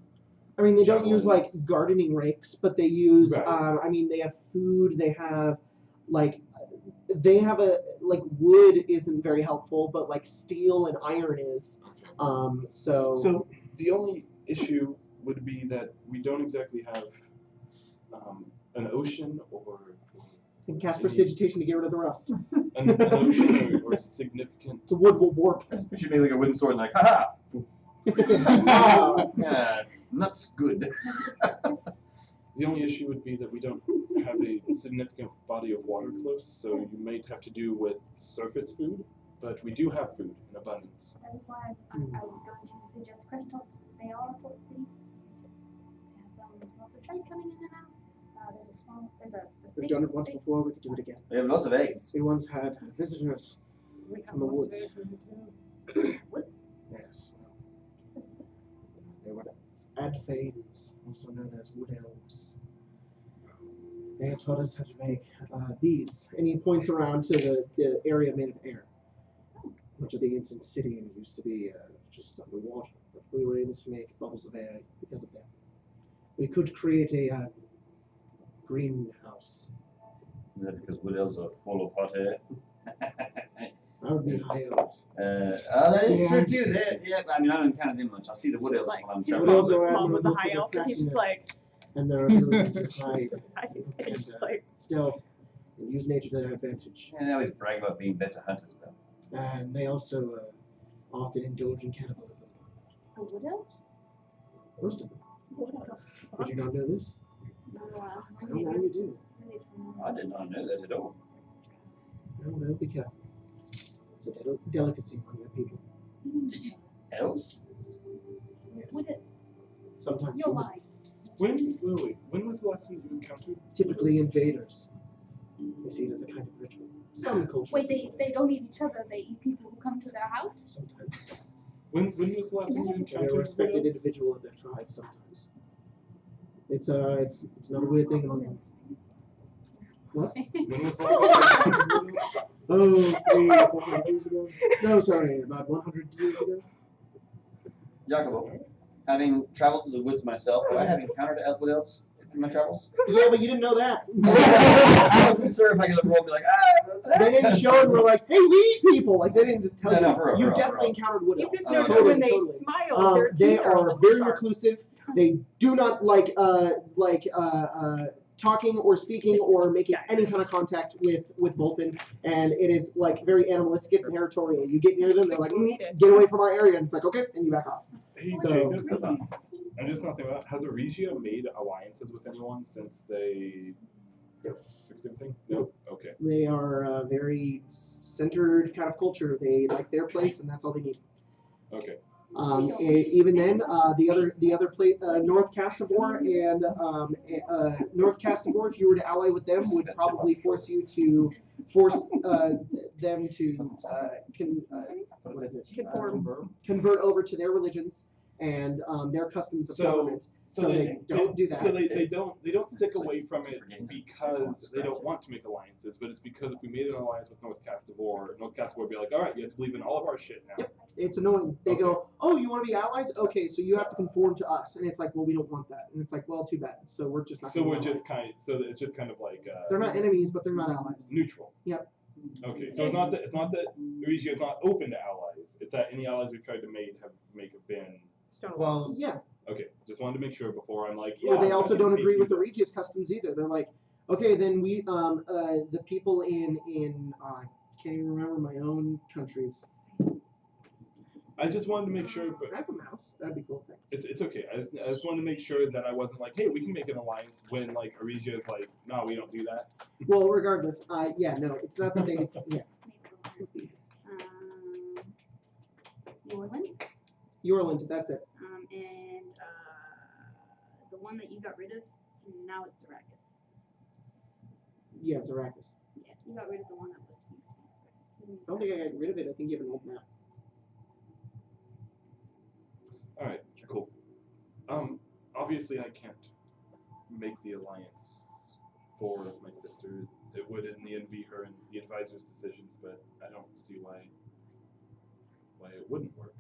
I mean, they don't use like
Javelins.
gardening rakes, but they use.
Right.
I mean, they have food. They have they have wood isn't very helpful, but like steel and iron is.
Okay. So the only issue would be that we don't exactly have an ocean or
And cast prestidigitation to get rid of the rust.
an ocean or significant.
The wood will warp.
We should make like a wooden sword and like, haha! Oh, yeah, it's not good.
The only issue would be that we don't have a significant body of water close, so you might have to do with surface food, but we do have food in abundance.
That is why I was going to suggest Crestop. They are a port city. They have lots of trade coming in and out. There's a
We've
big,
done it once
big-
before. We could do it again.
We have lots of eggs.
We once had visitors
We have
from the woods.
woods.
Yes. They were Adfanes, also known as wood elves. They had taught us how to make these. And he points around to the area made of air. Much of the ancient city used to be just underwater, but we were able to make bubbles of air because of them. We could create a greenhouse.
Is that because wood elves are full of hot air?
That would be high elves.
That is
Yeah.
true too. Yeah, I mean, I don't encounter them much. I see the wood elves
Like,
when I'm
his
Wood
traveling.
elves are
mom was a
admirable
high
for their
elf, and he's just
craftiness
like,
and their ability to hide
he's
and
just like,
stealth and use nature to their advantage.
Yeah, they always brag about being better hunters, though.
And they also often indulge in cannibalism.
The wood elves?
Most of them.
what the
Did
fuck?
you not know this?
No,
Well, now you do.
really from
I did not know that at all.
No, be careful. It's a delicacy among their people.
Elves?
Yes.
Would it?
Sometimes
You're
humans.
When was the last time you encountered?
Typically invaders. They see it as a kind of ritual. Some cultures.
Wait, they don't eat each other. They eat people who come to their house.
Sometimes.
When was the last time you
They're a
encountered
respected
elves?
individual of their tribe sometimes. It's not a weird thing among them. What?
When was the last time you encountered elves?
Oh, 300 or 400 years ago? No, sorry, about 100 years ago.
Jacobo, having traveled to the woods myself, I have encountered wood elves in my travels.
Yeah, but you didn't know that.
I wasn't sure if I could roll and be like, ah!
They didn't show and were like, hey, we eat people. Like, they didn't just tell
No,
you.
no, for real,
You
for real,
definitely
for real.
encountered wood
You
elves.
just
Oh,
notice
totally,
when they
totally.
smile, their
They
teeth
are
little
very
sharp.
reclusive. They do not like talking or speaking or making any kind of contact with Vulpin, and it is like very animalistic and territorial. You get near them, they're like, get away from our area, and it's like, okay, and you back off.
Hey,
So-
Jacob, I'm just not thinking about, has Eregia made alliances with anyone since they fixed everything? No? Okay.
They are a very centered kind of culture. They like their place, and that's all they need.
Okay.
Even then, the other North Castabor and North Castabor, if you were to ally with them, would probably force them to convert over to their religions and their customs of government. So they don't do that.
So they don't stick away from it because they don't want to make alliances, but it's because if we made an alliance with North Castabor would be like, all right, you have to believe in all of our shit now.
Yep. It's annoying. They go, oh, you want to be allies? Okay, so you have to conform to us. And it's like, well, we don't want that. And it's like, well, too bad. So we're just not.
So we're
allies.
just it's just kind of like
They're not enemies, but they're not allies.
neutral.
Yep.
Okay, so it's not that Eregia is not open to allies. It's that any allies we've tried to make have been.
Well,
Yeah.
Okay, just wanted to make sure before I'm like, yeah.
Well, they
I'm
also
gonna
don't
take
agree
you
with the
there.
Regius customs either. They're like, okay, then we the people in can't even remember my own countries.
I just wanted to make sure,
I
but
have a mouse. That'd be cool. Thanks.
it's okay. I just wanted to make sure that I wasn't like, hey, we can make an alliance when like Eregia is like, no, we don't do that.
Well, regardless, yeah, no, it's not that they. Yeah,
Norland,
Yorland, that's it.
and the one that you got rid of, now it's Arrakis.
Yes, Arrakis.
Yeah, you got rid of the one that was used to be.
I don't think I got rid of it. I think you have an old map.
All right, cool. Obviously I can't make the alliance for my sister. It would in the end be her and the advisor's decisions, but I don't see why it wouldn't work.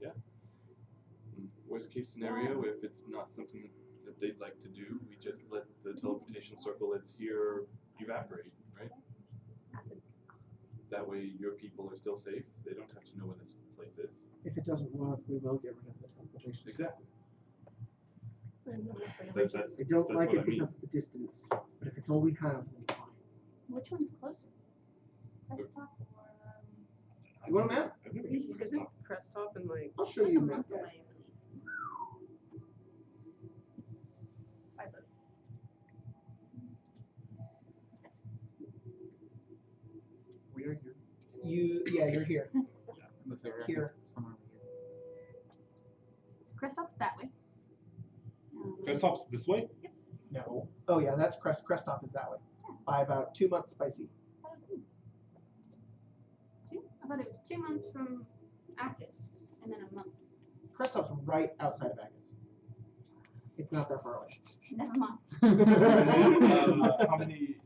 Yeah. Worst case scenario, if it's not something that they'd like to do, we just let the teleportation circle that's here evaporate, right? That way your people are still safe. They don't have to know where this place is.
If it doesn't work, we will get rid of the teleportation.
Exactly.
I don't
that's
like
what
it
I mean.
because of the distance, but if it's all we have, then fine.
Which one's closer? Crest top or
You want a map?
I've never been to Crest
Isn't
Top.
Crest Top and like
I'll show you a
a
map,
month
guys.
away, I believe.
We are here.
You're here.
In this area.
Here.
Somewhere over here.
So Crest top's that way.
Crest Top's this way?
No. Oh yeah, that's Crest Top is that way. By about 2 months by sea.
I thought it was 2 months from Akis, and then a month.
Crest Top's right outside of Agnes. It's not that far away.
Never mind.
How many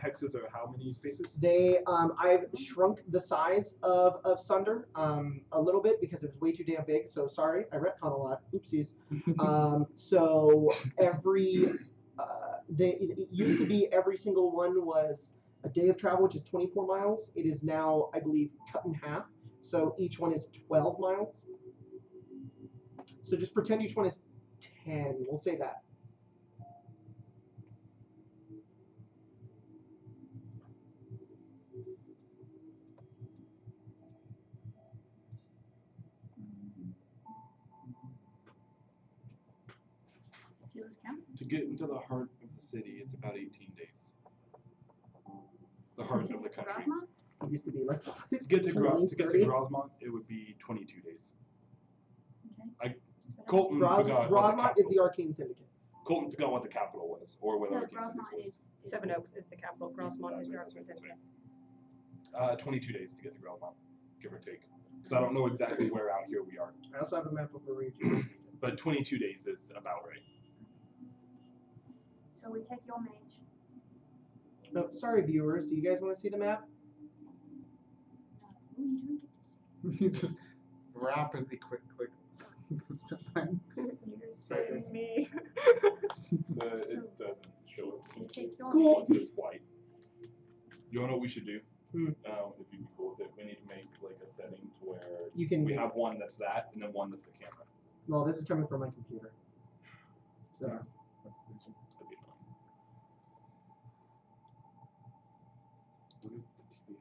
hexes or how many spaces?
I've shrunk the size of Sunder a little bit because it was way too damn big. So sorry, I retcon a lot. Oopsies. So it used to be every single one was a day of travel, which is 24 miles. It is now, I believe, cut in half. So each one is 12 miles. So just pretend each one is 10. We'll say that.
Do you lose count?
To get into the heart of the city, it's about 18 days. The heart of the country.
Grosmont?
It used to be like
To get to
20, 30.
Grosmont, it would be 22 days.
Okay.
Colton forgot what the
Grosmont is
capital
the
was.
Arcane Syndicate.
Colton forgot what the capital was, or what
No,
Arcane Syndicate
Grosmont
was.
is
Seven Oaks is the capital. Grossmont is the
That's
Arcane
right,
Syndicate.
that's right. 22 days to get to Grosmont, give or take. Because I don't know exactly where out here we are.
I also have a map of a region.
But 22 days is about right.
So we take your mage.
No, sorry, viewers. Do you guys want to see the map?
No, you don't get to see.
You just rapidly quick click.
Sorry, guys.
You're me.
It doesn't show it.
You take your
Cool.
mage.
It's white. You wanna know what we should do?
Hmm.
If you'd be cool with it, we need to make like a setting to where
You can.
we have one that's that, and then one that's the camera.
Well, this is coming from my computer. So
That'd be fun. What if the TV has an issue?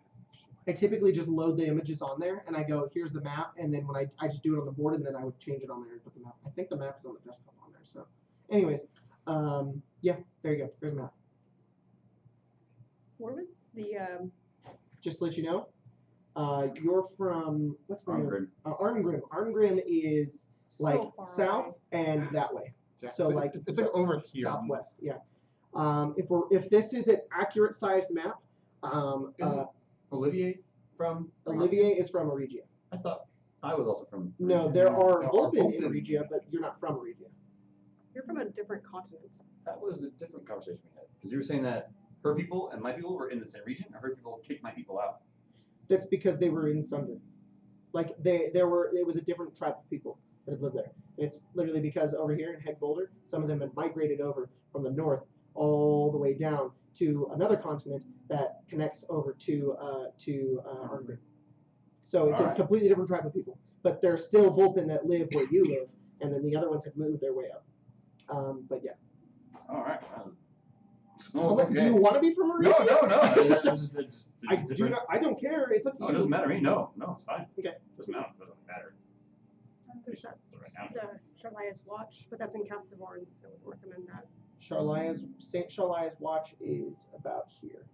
I typically just load the images on there, and I go, "Here's the map," and then when I just do it on the board, and then I would change it on there and put the map. I think the map is on the desktop on there. So, anyways, yeah, there you go. There's the map.
Where was the
Just to let you know, you're from what's the name?
Arngrim.
Arngrim. Arngrim is like
so far
south
away.
and that way.
Yeah,
So, like,
it's like over here.
Southwest, yeah. If this is an accurate sized map,
Isn't Olivier from?
Olivier is from Regia.
I thought I was also from.
No, there are
There are
Vulpin in
Vulpin.
Regia, but you're not from Regia.
You're from a different continent.
That was a different conversation we had because you were saying that her people and my people were in the same region, or her people kicked my people out.
That's because they were in Sunder. Like it was a different tribe of people that had lived there. And it's literally because over here in Heg Boulder, some of them had migrated over from the north all the way down to another continent that connects over to Arngrim. So it's a
Alright.
completely different tribe of people. But there's still Vulpin that live where you live, and then the other ones have moved their way up. But yeah.
All right.
Do you want to be from Regia?
No. It's
I do
different.
not. I don't care. It's up to
Oh,
you.
it doesn't matter to me. No, it's fine.
Okay.
Doesn't matter.
There's that,
Right now.
the Shalaya's Watch, but that's in Castavorn. I would recommend that.
Saint Charlia's watch is about here.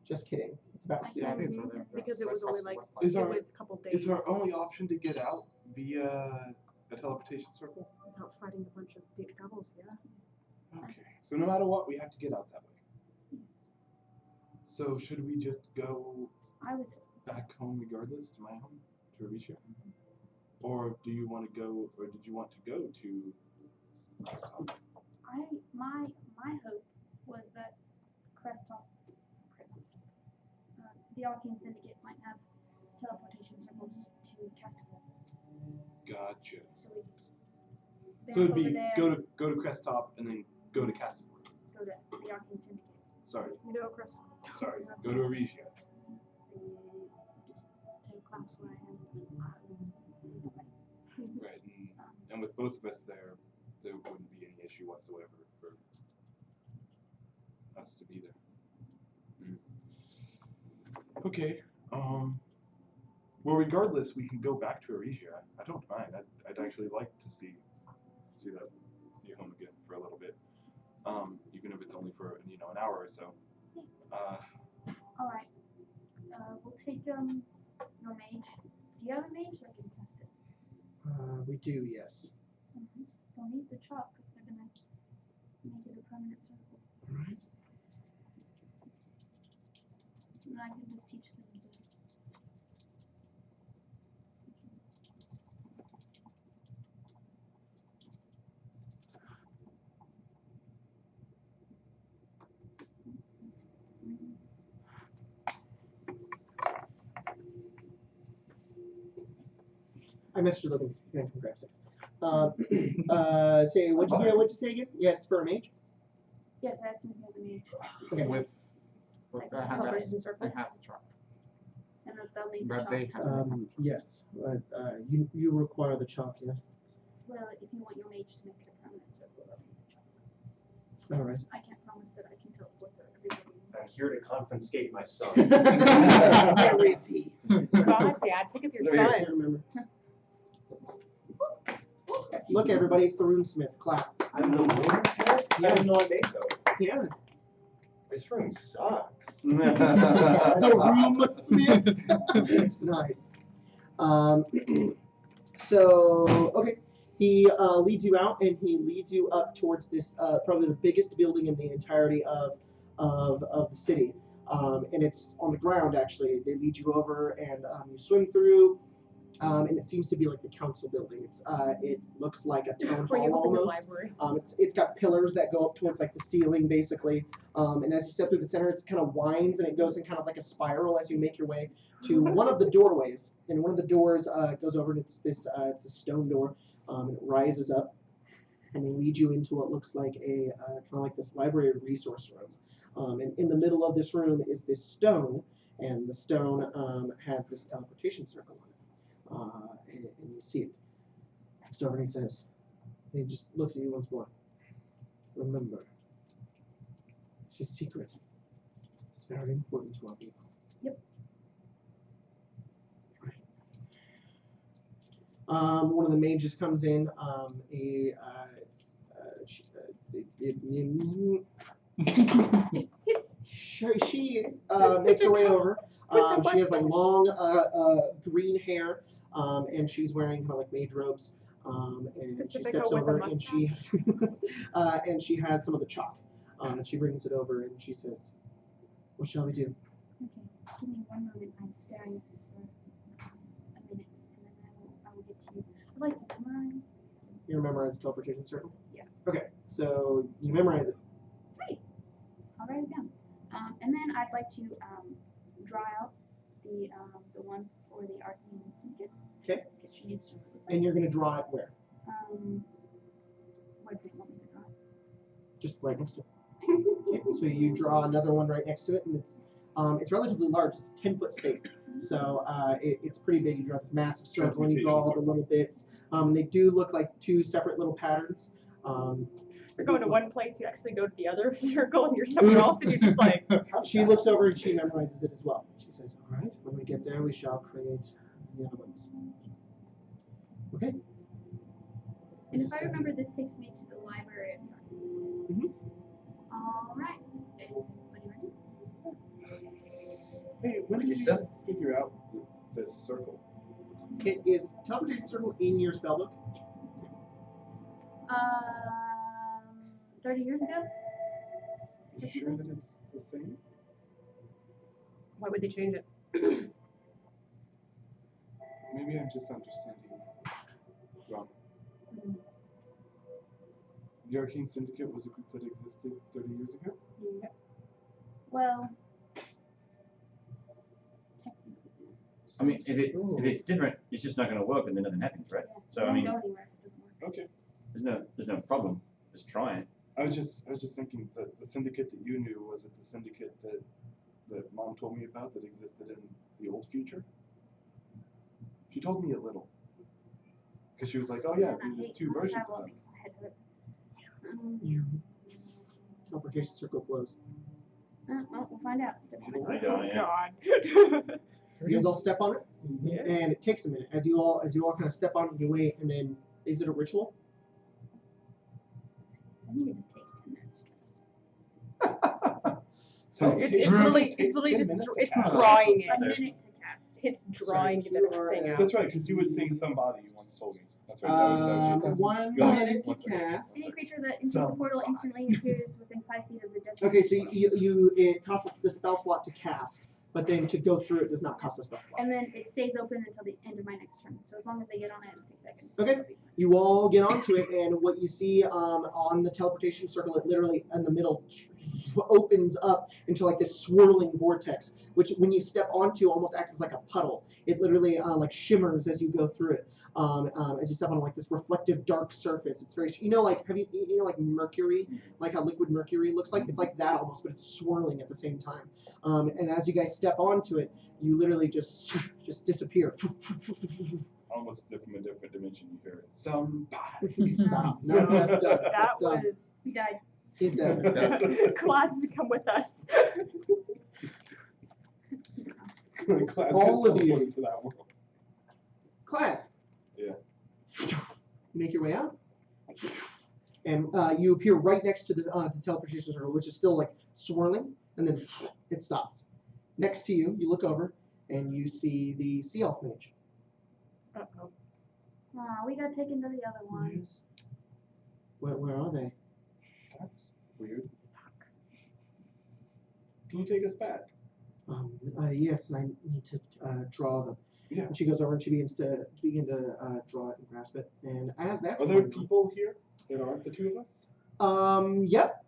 Just kidding. It's about here.
Yeah, I think it's right there.
Because it was only like
Is
it
our-
was a couple days
Is our only option to get out via a teleportation circle?
without fighting a bunch of deep devils. Yeah.
Okay, so no matter what, we have to get out that way. So should we just go
I was.
back home regardless to my home, to Arisha? Or do you want to go, or did you want to go to
My hope was that Crestop, the Arcane Syndicate might have teleportation circles to Castival.
Gotcha.
So we could
So it'd
over
be
there,
go to Crest Top and then go to Castival.
go to the Arcane Syndicate.
Sorry,
You know, Chris.
sorry. Go to Arisha.
Just take a class where I am.
Right, and with both of us there wouldn't be any issue whatsoever for us to be there. Okay. Well, regardless, we can go back to Arisha. I don't mind. I'd actually like to see home again for a little bit. Even if it's only for an hour or so.
All right. We'll take your mage. Do you have a mage? I can test it.
We do, yes.
They'll need the chalk if they're gonna make it a permanent circle.
Alright.
And I can just teach them to do it.
I messaged you looking. He's gonna come grab 6. Say what'd you say again? Yes, for a mage.
Yes, I have something as a mage.
Okay.
With I have
Teleportation circle.
I have the truck.
And they'll need the
But
chalk.
they have
Yes. You require the chalk, yes.
Well, if you want your mage to make it a permanent circle, they'll need the chalk.
Alright.
I can't promise that I can teleport everybody.
I'm here to confiscate my son.
Where is he?
God, Dad, pick up your
I
son.
can't remember. Look, everybody, it's the runesmith. Clap.
I don't know rooms here. I didn't know I made those.
Yeah.
This room sucks.
The roomsmith. Nice. So, okay. He leads you out, and he leads you up towards this probably the biggest building in the entirety of the city. And it's on the ground, actually. They lead you over, and you swim through. And it seems to be like the council building. It looks like a town
Where you
hall
open the
almost.
library.
It's got pillars that go up towards like the ceiling, basically. And as you step through the center, it kind of winds and it goes in kind of like a spiral as you make your way to one of the doorways. And one of the doors goes over, and it's a stone door, and it rises up, and they lead you into what looks like a kind of like this library resource room. And in the middle of this room is this stone, and the stone has this teleportation circle on it. And you see it. So he says, and he just looks at you once more. Remember, it's a secret. It's very important to our people.
Yep.
One of the mages comes in. She makes her way over. She has like long green hair, and she's wearing kind of like mage robes. And she steps over, and she has some of the chalk. And she brings it over, and she says, "What shall we do?"
Okay, give me one moment. I'm staring at this for a minute, and then I will get to you. I'd like to memorize.
You memorize the teleportation circle?
Yeah.
Okay, so you memorize it.
Sweet. I'll write it down. And then I'd like to draw out the one for the Arcane Syndicate.
Okay.
Because she needs to.
And you're going to draw it where?
Where do they want me to draw it?
Just right next to it. Okay, so you draw another one right next to it, and it's relatively large. It's a 10-foot space, so it's pretty big. You draw this massive circle, and you draw all the little bits. They do look like two separate little patterns.
You're going to one place, you actually go to the other circle, and you're somewhere else, and you're just like.
She looks over and she memorizes it as well. She says, "All right, when we get there, we shall create the other ones." Okay.
And if I remember, this takes me to the library of the Arcane Syndicate. All right. Is everybody ready?
Hey, when did you figure out this circle?
Okay, is teleportation circle in your spellbook?
Yes. 30 years ago?
Are you sure that it's the same?
Why would they change it?
Maybe I'm just understanding wrong. The Arcane Syndicate was a group that existed 30 years ago?
Yeah.
Well,
I mean, if it's different, it's just not going to work, and then nothing happens, right?
yeah,
So
it
I
won't
mean,
go anywhere if it doesn't work.
Okay.
there's no problem. Just try it.
I was just thinking that the syndicate that you knew, was it the syndicate that Mom told me about that existed in the old future? She told me a little. Because she was like, oh yeah,
I
there's
hate
two
time
versions
travel,
of
it
them.
makes my head hurt.
Teleportation circle closed.
Well, we'll find out. Step on it.
I don't,
God.
You guys all step on it,
Yeah.
and it takes a minute as you all kind of step on it and you wait, and then is it a ritual?
I think it just takes 10 minutes to cast.
So
It's
takes-
literally
takes 10
just
minutes to
it's
cast.
drawing it.
A minute to cast.
It's drawing
Sorry,
the
you are
thing
at-
out.
That's right, because you would sing somebody, you once told me. That's right, that was what you said.
1
Go ahead.
minute to
One second.
cast.
Any creature that enters the portal instantly appears within 5 feet of the destination.
Okay, so
portal.
it costs the spell slot to cast, but then to go through it does not cost a spell slot.
And then it stays open until the end of my next turn. So as long as they get on it in 6 seconds.
Okay.
it'll be fine.
You all get onto it, and what you see on the teleportation circle, it literally in the middle opens up into like this swirling vortex, which when you step onto almost acts as like a puddle. It literally like shimmers as you go through it. As you step on like this reflective dark surface. It's very, like like mercury, like how liquid mercury looks like. It's like that almost, but it's swirling at the same time. And as you guys step onto it, you literally just disappear.
Almost from a different dimension, you hear it. Somebody.
Stop. No, that's done.
That
That's done.
was
We died.
He's dead.
classes come with us.
Glad
All
to
of you.
teleport into that world.
Class.
Yeah.
You make your way out, and you appear right next to the teleportation circle, which is still like swirling, and then it stops. Next to you, you look over, and you see the sea elf mage.
Uh-oh.
Aw, we got taken to the other one.
Yes. Where are they?
That's weird. Can you take us back?
Yes, and I need to draw them.
Yeah.
And she goes over and she begins to draw it and grasp it. And as that's
Are there
going on-
people here that aren't the two of us?
Yep.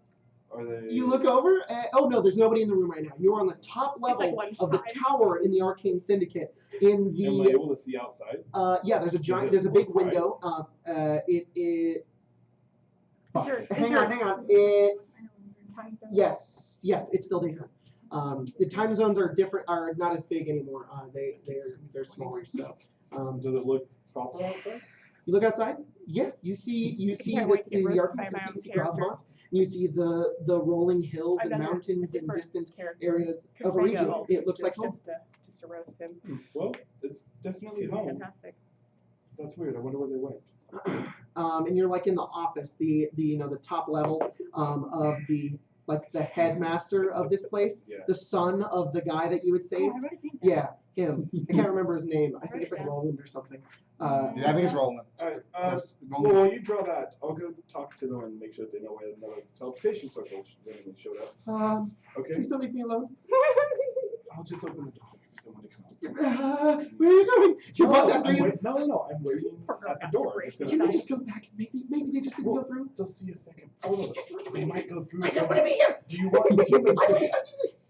Are they?
You look over. Oh no, there's nobody in the room right now. You are on the top
It's like
level of the
lunchtime.
tower in the Arcane Syndicate. In
Am I
the
able to see outside?
yeah, there's a giant.
it
There's a big
look right?
window.
Is there-
Hang on. It's
Time zone?
yes, it's still daytime. The time zones are different. Are not as big anymore. They're smaller. So
Does it look proper outside?
you look outside. Yeah, you see
can't wait to get
the
roasted
Arcane
by my own
Syndicate
character.
Cosmos. And you see the rolling hills
I've
and
done
mountains
a
and
different
distant
character.
areas of a
Casino
region.
also,
It looks like home.
just to roast him.
Well, it's definitely
It's
home.
fantastic.
That's weird. I wonder where they went.
And you're like in the office, the top level of the headmaster of this place,
Yeah.
the son of the guy that you would
Oh,
save.
I wrote his name down.
Yeah, him. I can't remember his name. I think it's like
Write it down.
Roland or something.
Yeah, I think it's Roland.
Alright,
Yes,
well,
Roland.
while you draw that, I'll go talk to them and make sure that they know where another teleportation circle showed up. Okay?
Please don't leave me alone.
I'll just open the door for someone to come out.
Where are you going? She walks
No,
after
I'm
you.
no, I'm waiting at the door. It's gonna
Can we
be-
just go back? Maybe they just didn't go through.
They'll see a second portal. They might go through.
I don't want to be here.
Do you want humans to?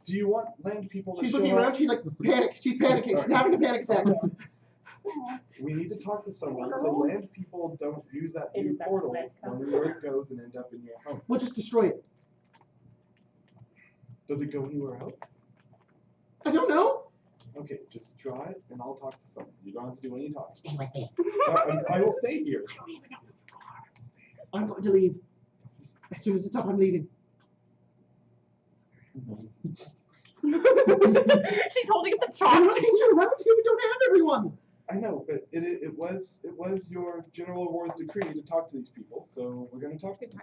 Do you want land people to
She's
show
looking
up?
around. She's like panic. She's panicking. She's having a panic attack.
We need to talk to someone so land people don't use that
It
new
is that
portal
land
when where it goes and end up in your home.
We'll just destroy it.
Does it go anywhere else?
I don't know.
Okay, just try it and I'll talk to someone. You don't have to do any talking.
Stay with me.
I will stay here.
I don't even know who you are. I'm going to leave. As soon as it's up, I'm leaving.
She's holding up the
I'm
chalk.
not hanging around here. We don't have everyone.
I know, but it was your General Awards decree to talk to these people, so we're gonna talk to them.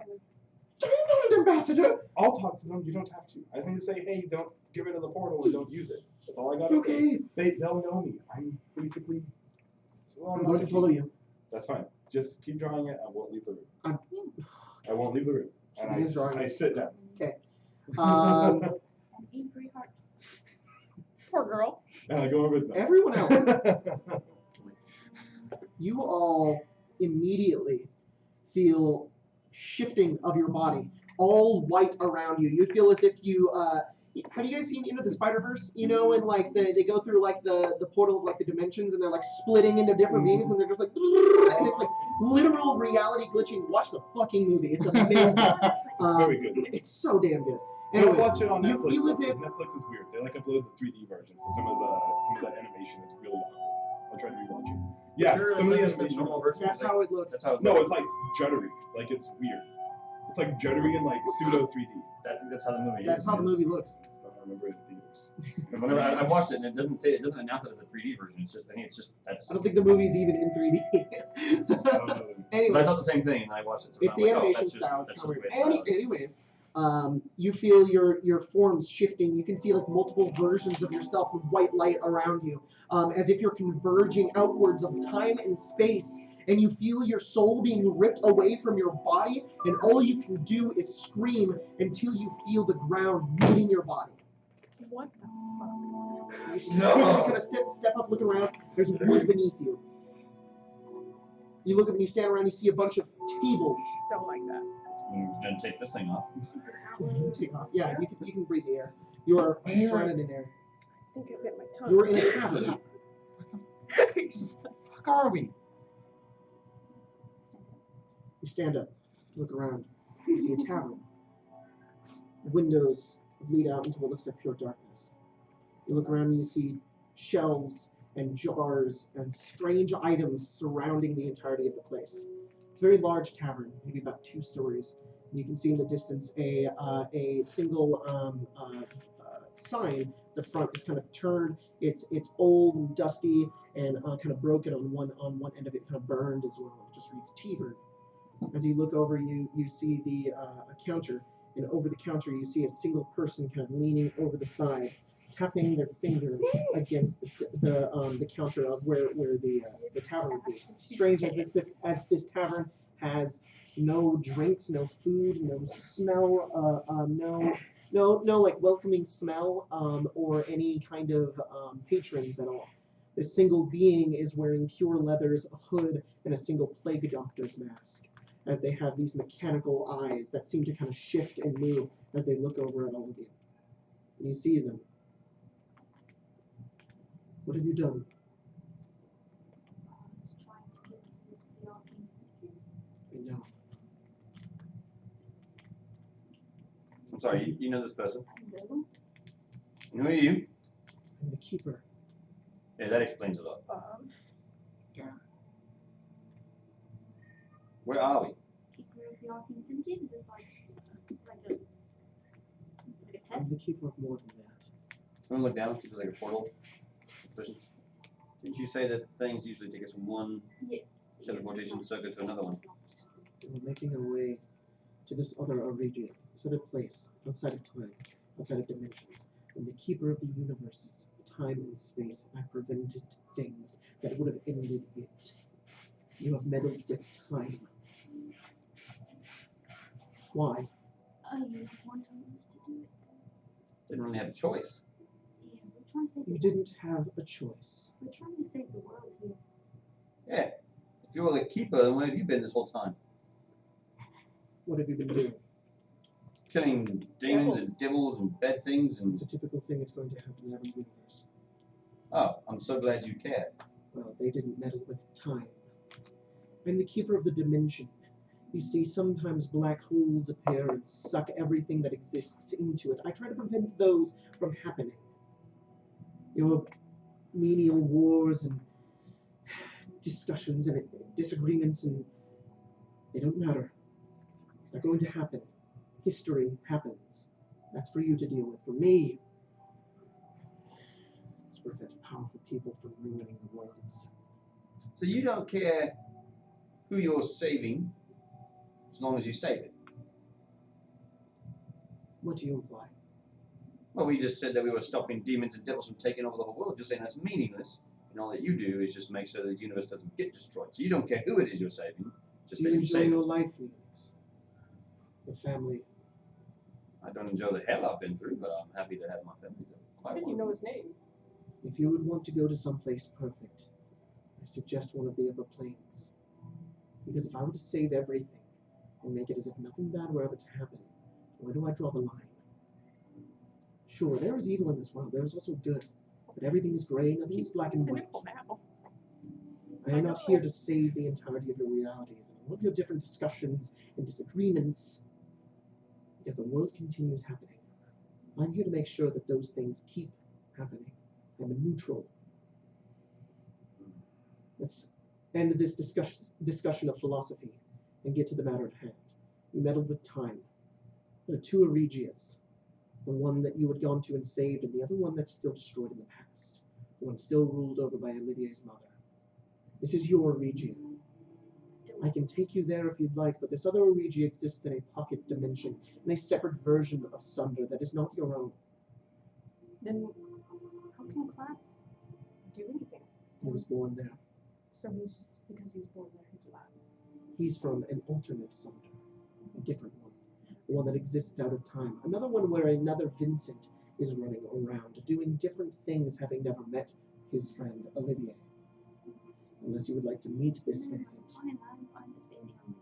I'm not an ambassador.
I'll talk to them. You don't have to. I think to say, hey, don't get rid of the portal and don't use it. That's all I gotta
Okay.
say. They'll know me. I'm basically.
I'm going to follow you.
That's fine. Just keep drawing it. I won't leave the room.
I'm-
I won't leave the room.
She
And
begins drawing.
I sit down.
Um,
And aim for your heart.
Poor girl.
And I go over with them.
everyone else, you all immediately feel shifting of your body, all white around you. You feel as if you have you guys seen Into the Spider-Verse? You know, and like they go through like the portal of like the dimensions, and they're like splitting into different beings, and they're just like, and it's like literal reality glitching. Watch the fucking movie; it's amazing.
Very good.
It's so damn good.
Don't
Anyways,
watch it on
you
Netflix.
feel
though,
as if
'cause Netflix is weird. They like upload the 3D version, so some of the animation is really awkward. I tried to rewatch it. Yeah,
Sure,
some of the
that's just the
animation.
normal version.
that's how it looks.
That's how it
No,
looks.
it's like juddery. Like it's weird. It's like juddery and like pseudo 3D.
I think that's how the movie
That's
is.
how the
man.
movie looks.
I don't remember it in theaters.
Whenever I watched it, and it doesn't announce it as a 3D version. It's just, I think it's just that's.
I don't think the movie's even in 3D.
Uh,
Anyway,
But I thought the same thing, and I watched it. So
it's
I'm
the
like, oh,
animation
that's just,
style.
That's
It's
just the
kind
way
of
it's styled.
anyways, you feel your forms shifting. You can see like multiple versions of yourself with white light around you, as if you're converging outwards of time and space. And you feel your soul being ripped away from your body, and all you can do is scream until you feel the ground meeting your body.
What the fuck?
You slowly kind of step up, look around. There's wood beneath you. You look up and you stand around. You see a bunch of tables.
Don't like that.
I'm gonna take this thing off.
Is this outlaws?
Take off. Yeah, you can breathe the air. You are surrounded in air.
I think I bit my tongue.
You are in a tavern.
Fuck are we?
You stand up, look around. You see a tavern. Windows lead out into what looks like pure darkness. You look around and you see shelves and jars and strange items surrounding the entirety of the place. It's a very large tavern, maybe about 2 stories. And you can see in the distance a single sign. The front is kind of turned. It's old and dusty and kind of broken on one end of it, kind of burned as well. It just reads Tavern. As you look over, you see the a counter, and over the counter you see a single person kind of leaning over the side, tapping their finger against the counter of where the tavern would be. Strange as this tavern has no drinks, no food, no smell, no like welcoming smell, or any kind of patrons at all. This single being is wearing pure leathers, a hood, and a single plague doctor's mask, as they have these mechanical eyes that seem to kind of shift and move as they look over at all of you. And you see them. What have you done?
I was trying to get to the arcane syndicate.
I know.
I'm sorry, you know this person?
No.
And who are you?
I'm the keeper.
Yeah, that explains a lot. Where are we?
Keeper of the arcane syndicate? Is this like a
I'm
test?
the keeper of more than that.
I'm gonna look down, see if there's like a portal. Person. Didn't you say that things usually take us from one
Yeah.
teleportation circuit to another one?
We're making our way to this other region, this other place, outside of time, outside of dimensions. I'm the keeper of the universes, time and space, and I prevented things that would have ended it. You have meddled with time. Why?
You want us to do it?
Didn't really have a choice.
Yeah, we're trying to save
You
the world.
didn't have a choice.
We're trying to save the world here.
Yeah. If you were the keeper, then where have you been this whole time?
What have you been doing?
Killing demons and devils and bad things and
It's a typical thing that's going to happen in every universe.
oh, I'm so glad you care.
Well, they didn't meddle with time. I'm the keeper of the dimension. You see, sometimes black holes appear and suck everything that exists into it. I try to prevent those from happening. Your menial wars and discussions and disagreements, and they don't matter. They're going to happen. History happens. That's for you to deal with. For me, it's prevent powerful people from ruining the world itself.
So you don't care who you're saving, as long as you save it.
What do you imply?
Well, we just said that we were stopping demons and devils from taking over the whole world, just saying that's meaningless. And all that you do is just make sure the universe doesn't get destroyed. So you don't care who it is you're saving, just
Do
that
you
you
enjoy
save
your
it.
life, Felix? the family.
I don't enjoy the hell I've been through, but I'm happy to have my family do
How
quite
did you
well.
know his name?
If you would want to go to someplace perfect, I suggest one of the upper planes. Because if I were to save everything and make it as if nothing bad were ever to happen, where do I draw the line? Sure, there is evil in this world, there is also good, but everything is gray, nothing is black and white.
Cynical now.
I am not here to save the entirety of your realities and all of your different discussions and disagreements, because the world continues happening. I'm here to make sure that those things keep happening. I'm a neutral. Let's end this discussion of philosophy and get to the matter at hand. You meddled with time. There are two Eregias. The one that you had gone to and saved, and the other one that's still destroyed in the past. The one still ruled over by Olivier's mother. This is your Eregia. I can take you there if you'd like, but this other Eregia exists in a pocket dimension, in a separate version of Sunder that is not your own.
Then how can Class do anything?
He was born there.
So he's just because he was born there, he's allowed.
He's from an alternate Sunder, a different one. One that exists out of time. Another one where another Vincent is running around, doing different things, having never met his friend Olivier. Unless you would like to meet this Vincent.
I'm fine with being the only one.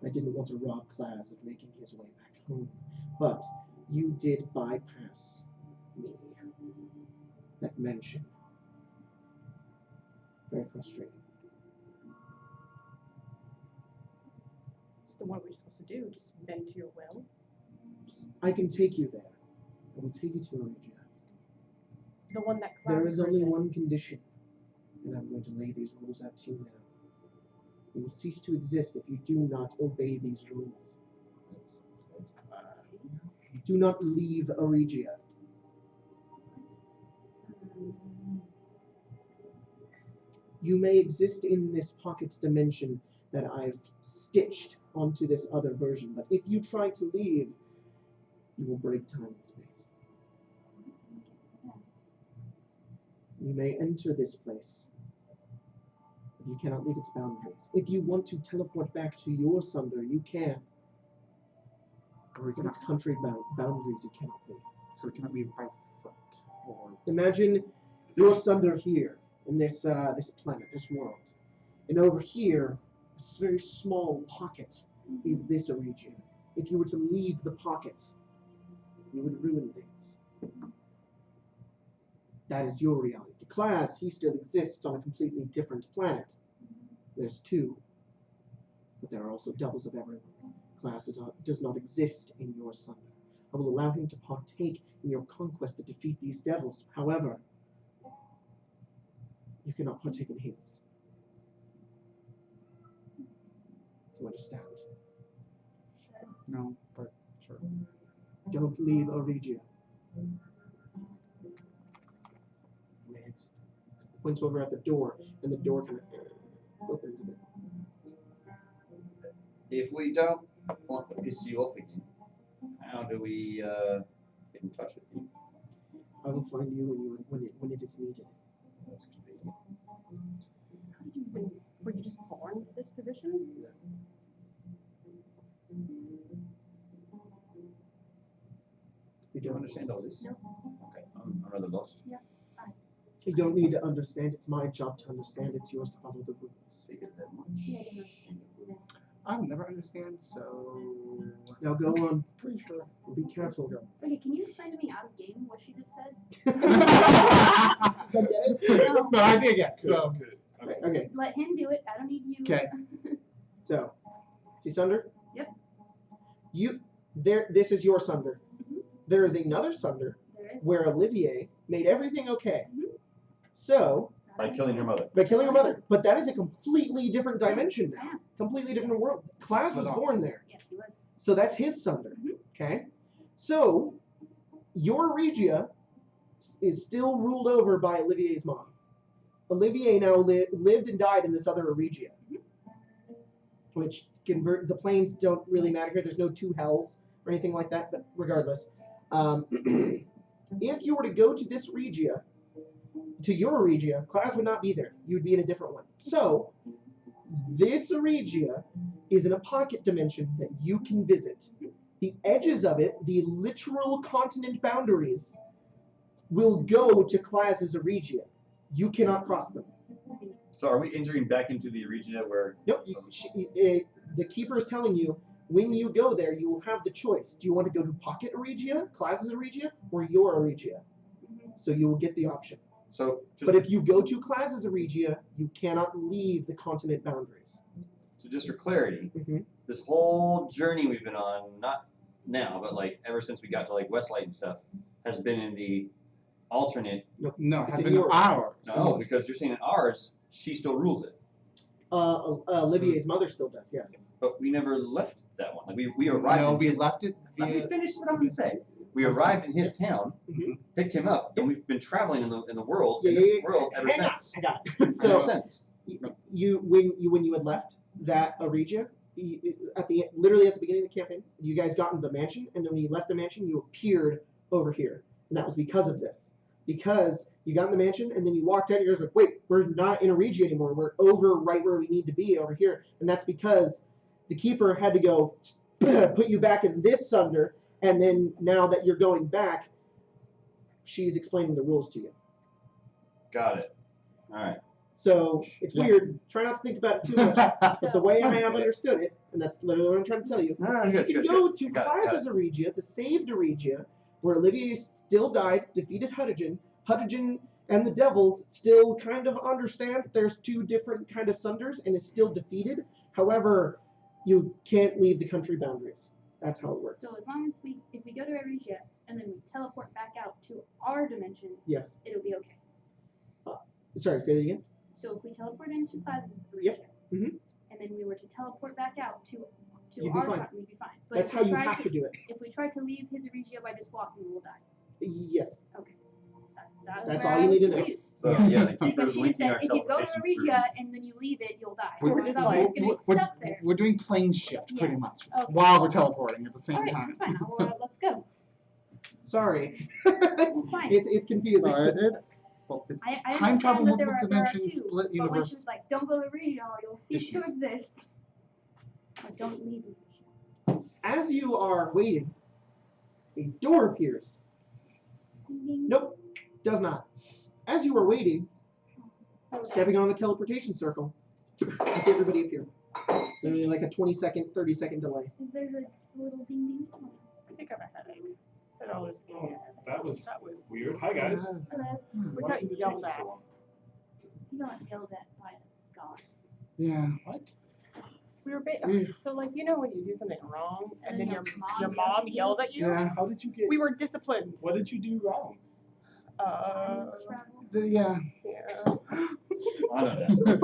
I didn't want to rob Class of making his way back home, but you did bypass me. That mansion. Very frustrating.
So what are we supposed to do? Just bend to your will?
I can take you there. I will take you to Eregia.
The one that Class
There is only
in.
one condition, and I'm going to lay these rules out to you now. You will cease to exist if you do not obey these rules. Do not leave Eregia. You may exist in this pocket dimension that I've stitched onto this other version, but if you try to leave, you will break time and space. You may enter this place, but you cannot leave its boundaries. If you want to teleport back to your Sunder, you can. Or its country boundaries you cannot leave.
So we cannot leave by foot or...
Imagine your Sunder here, in this this planet, this world. And over here, a very small pocket is this region. If you were to leave the pocket, you would ruin things. That is your reality. The Class, he still exists on a completely different planet. There's two, but there are also doubles of everyone. Class does not exist in your Sunder. I will allow him to partake in your conquest to defeat these devils. However, you cannot partake in his. You understand?
No, but sure.
Don't leave Eregia. Exit. Points over at the door, and the door kind of opens a bit.
If we don't want to piss you off again, how do we get in touch with you?
I will find you when it is needed.
That's convenient.
How did you even, were you just born to this position?
You
Do you
don't
understand all this?
No.
Okay, I'm rather lost.
You don't need to understand. It's my job to understand. It's yours to follow the rules.
Figured that much.
Yeah, I didn't understand it either.
I'll never understand, so...
Now go on.
Pretty sure.
Be careful.
Okay, can you explain to me out of game what she just said?
Get it?
No.
No, I did get so.
Good. Okay.
Okay.
Let him do it. I don't need you.
Okay.
So, see Sunder?
Yep.
This is your Sunder.
Mhm.
There is another Sunder
There is.
where Olivier made everything okay.
Mhm.
So,
By killing your mother.
by killing her mother. But that is a completely different dimension now.
Yeah.
Completely different world. Class was born there.
Yes, he was.
So that's his Sunder.
Mhm.
Okay? So, your Regia is still ruled over by Olivier's mom. Olivier now lived and died in this other Regia. Which the planes don't really matter here. There's no two hells or anything like that, but regardless. If you were to go to this Regia, to your Regia, Class would not be there. You would be in a different one. So, this Regia is in a pocket dimension that you can visit. The edges of it, the literal continent boundaries, will go to classes Regia. You cannot cross them.
So are we entering back into the region where?
Nope. The keeper is telling you, when you go there, you will have the choice. Do you want to go to Pocket Regia, Classes Regia, or your Regia? So you will get the option.
So,
but if you go to Classes Regia, you cannot leave the continent boundaries.
So just for clarity, this whole journey we've been on, not now, but like ever since we got to like Westlight and stuff, has been in the alternate.
No, it has been ours.
No, because you're saying in ours, she still rules it.
Olivier's mother still does, yes.
But we never left that one. Like we arrived.
No, we left it.
Let me finish what I'm going to say. We arrived in his town, picked him up, and we've been traveling in the world, ever since.
I got it. So
ever since.
When you had left that Regia, literally at the beginning of the campaign, you guys got into the mansion, and then when you left the mansion, you appeared over here, and that was because of this. Because you got in the mansion, and then you walked out, and you're like, wait, we're not in Regia anymore. We're over right where we need to be over here, and that's because the keeper had to go put you back in this Sunder, and then now that you're going back, she's explaining the rules to you.
Got it. All right.
So it's weird. Try not to think about it too much. But the way I have understood it, and that's literally what I'm trying to tell you, is you can go to Classes Regia, the saved Regia, where Olivier still died, defeated Huddigen. Huddigen and the Devils still kind of understand that there's two different kind of Sunders and is still defeated. However, you can't leave the country boundaries. That's how it works.
So as long as if we go to Regia and then we teleport back out to our dimension,
yes,
it'll be okay.
Sorry, say it again.
So if we teleport into Classes Regia,
and
then we were to teleport back out to
You'd
our
be fine.
we'd be fine. But
That's how you have to do it.
If we try to leave his Regia by just walking, we'll die.
Yes.
Okay.
That's all you need to know.
So, yeah, the keeper's
she
linking
said
our
if you go to
teleportation
Regia and then you leave it, you'll die.
We're,
So I thought we were just gonna be stuck there.
we're doing plane shift
Yeah.
pretty much
Okay.
while we're teleporting at the same
All right,
time.
that's fine. Let's go.
Sorry.
It's fine.
It's confusing.
Well, it's
I
time travel,
understand that
multiple
there are
dimensions,
two,
split
but when
universe.
she's like, don't go to Regia or you'll cease to
Issues.
exist. Or don't leave Regia.
As you are waiting, a door appears.
Ding, ding.
Nope, does not. As you are waiting, stepping on the teleportation circle, you see everybody appear. There's like a 20-second, 30-second delay.
Is there a little ding ding?
I think I have a headache. It always gave me a headache.
That was
That was
weird. Hi guys.
Hello.
We
Why
got
did it
yelled
take you
at.
so long?
You got yelled at by a god.
Yeah.
What?
We were
Mm.
so like you know when you do something wrong and then
then
your
your
mom
mom
yelled at you.
Yeah.
How did you get?
We were disciplined.
What did you do wrong?
Time travel.
Yeah.
Yeah.
I don't know.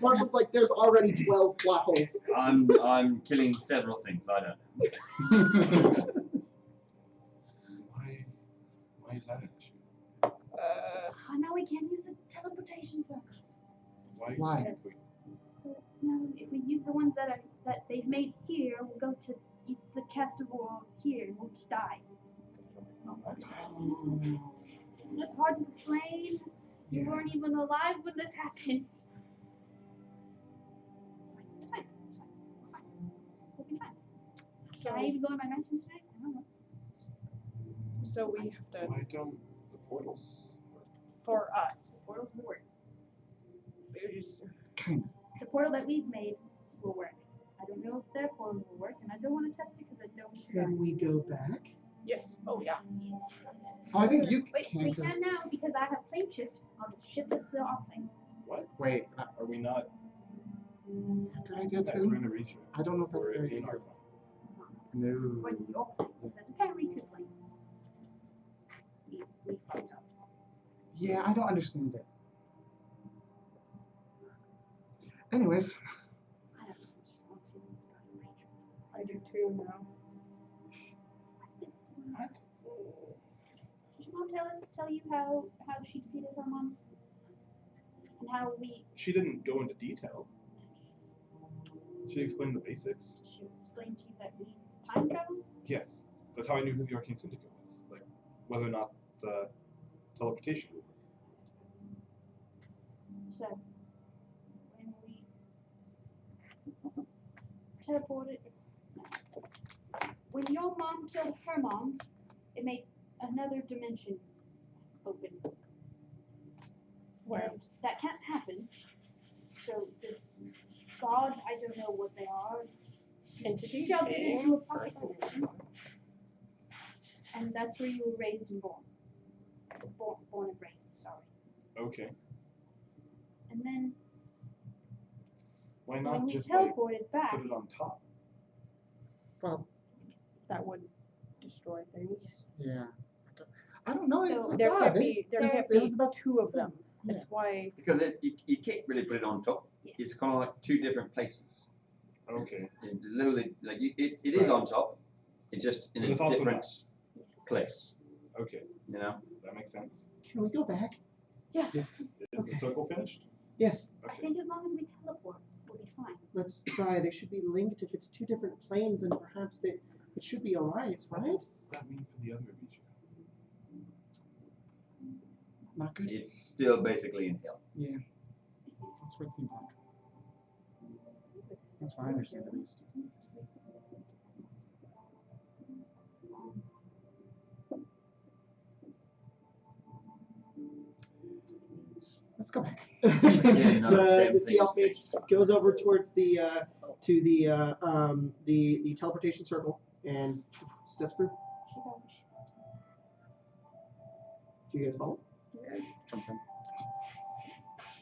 Marshall's like, there's already 12 plot holes.
I'm killing several things. I don't know.
Why is that an issue?
Oh, now we can't use the teleportation circle.
Why?
can't we?
No, if we use the ones that they've made here, we'll go to the Castivore here and we'll just die. It's hard to explain. You weren't even alive when this happened. It's fine. It's fine. We're fine. We'll be fine. Can I even go in my mansion tonight? I don't know.
So we have to
Why don't the portals work?
for us.
Portals will work.
We're just
Kind
The portal that we've made will work. I don't know if their portal will work, and I don't want to test it because I don't want to die.
Can we go back?
yes. Oh yeah.
of. I think you
Wait,
can.
we
'Cause-
can now because I have plane shift. I'll just shift us to our plane.
Wait,
Are we not?
is that a good idea
Guys, we're
too?
in a region.
I don't know if that's a
We're
good idea.
in our
No.
Or your plane. There's apparently two planes. We fucked up.
Yeah, I don't understand it. Anyways,
I have some strong feelings about a major.
I do too now.
What?
Did your mom tell you how she defeated her mom? And how we
She didn't go into detail. She explained the basics.
she explained to you that we time travel?
Yes, that's how I knew who the Arcane Syndicate was. Like whether or not the teleportation would work.
So when we teleported when your mom killed her mom, it made another dimension open.
Wow.
And that can't happen. So this God, I don't know what they are, just shoved it into a pocket dimension. And that's where you were raised and born. Born and raised, sorry.
Okay.
And then
Why not
when we
just
teleported back,
put it on top?
Well,
That would destroy things.
Yeah. I don't know.
So
It's a
There
god.
can't be
there's-
it was the best
two of them.
Yeah.
That's why
Because you can't really put it on top.
Yeah.
It's kind of like two different places.
Okay.
It literally, like it is on top. It's just in
But
a
it's also
different
yes.
place.
Okay.
You know.
That makes sense.
can we go back?
Yes.
Is
Okay.
the circle finished?
Yes.
I
Okay.
think as long as we teleport, we'll be fine.
Let's try. They should be linked. If it's two different planes, then perhaps it should be alright,
What
right?
does that mean for the other region?
Not good.
It's still basically in hell.
Yeah. That's what it seems like. That's what I understand at least. Let's go back.
Again, another
the
damn thing
CL
is
page
changed.
goes over towards the the teleportation circle and steps through. Do you guys follow?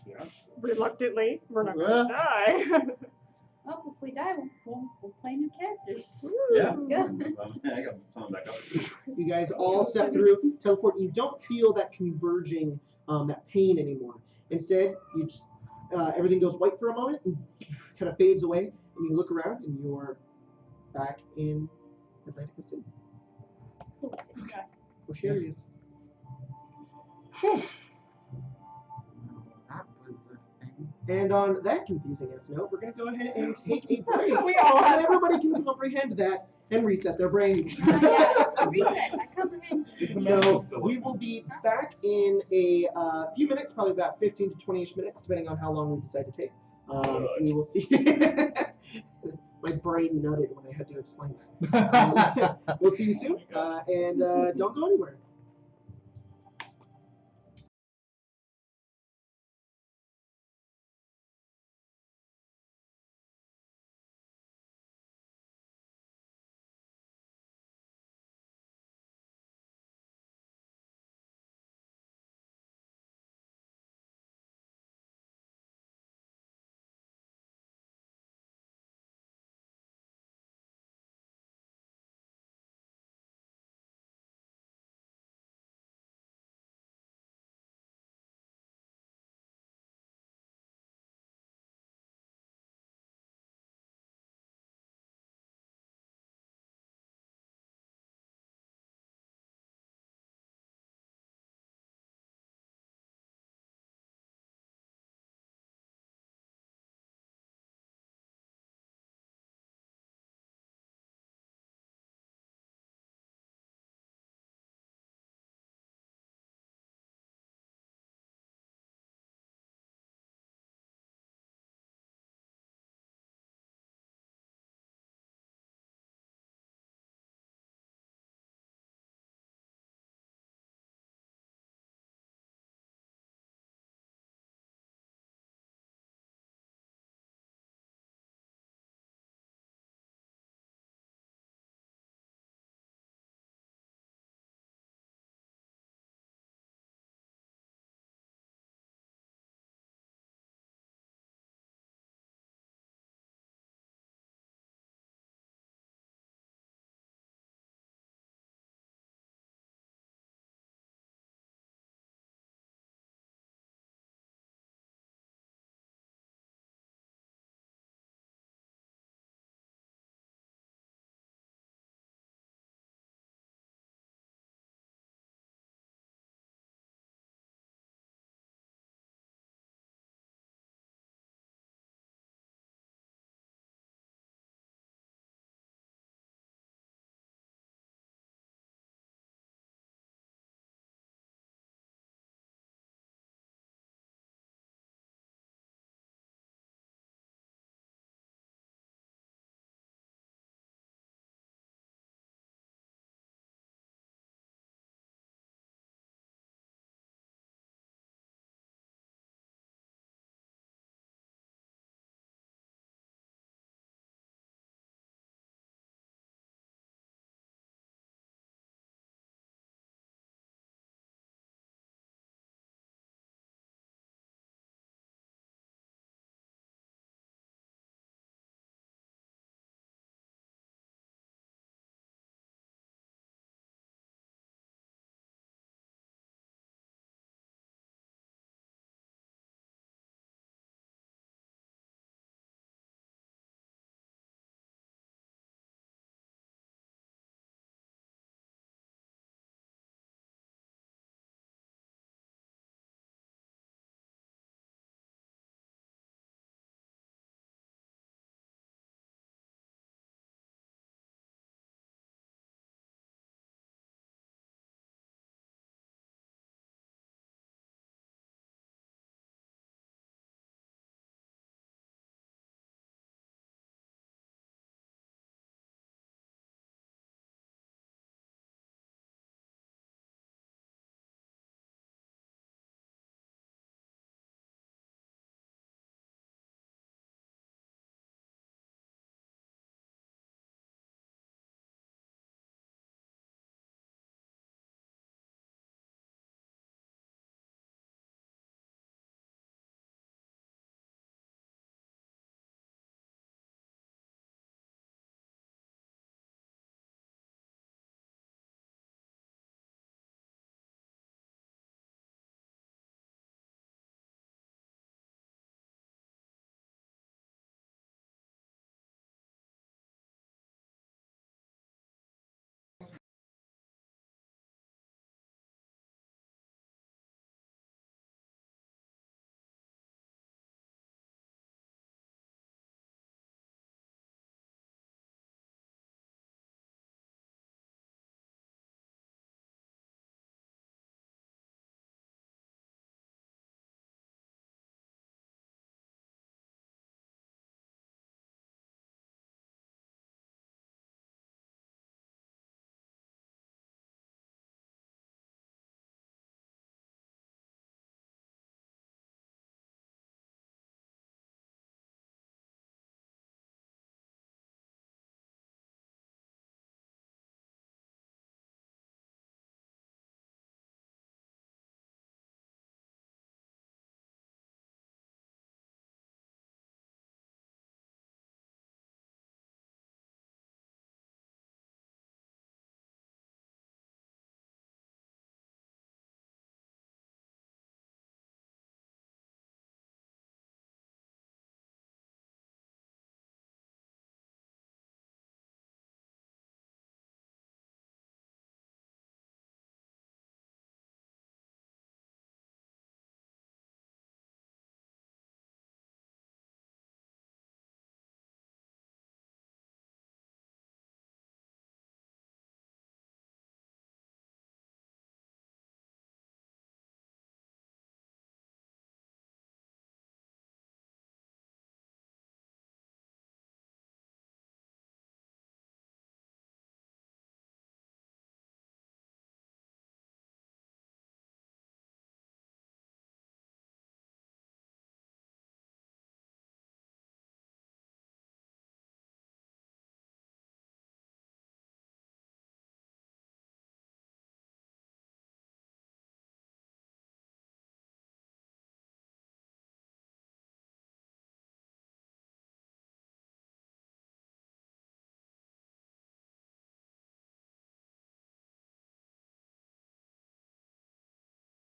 Yeah.
reluctantly, we're not
Yeah.
gonna die.
Well, if we die, we'll play new characters.
Yeah.
Go.
I got someone back up.
You guys all step through, teleport. You don't feel that converging, that pain anymore. Instead, you just, everything goes white for a moment and kind of fades away, and you look around and you're back in Atlantica City.
Okay.
Osharius.
That was a thing.
And on that confusing ass note, we're going to go ahead and take a break.
We all
so
have-
everybody can comprehend that and reset their brains.
Yeah, reset. I comprehend.
So we will be back in a few minutes, probably about 15 to 20-ish minutes, depending on how long we decide to take. We will see. My brain nutted when I had to explain that. We'll see you soon, and don't go anywhere.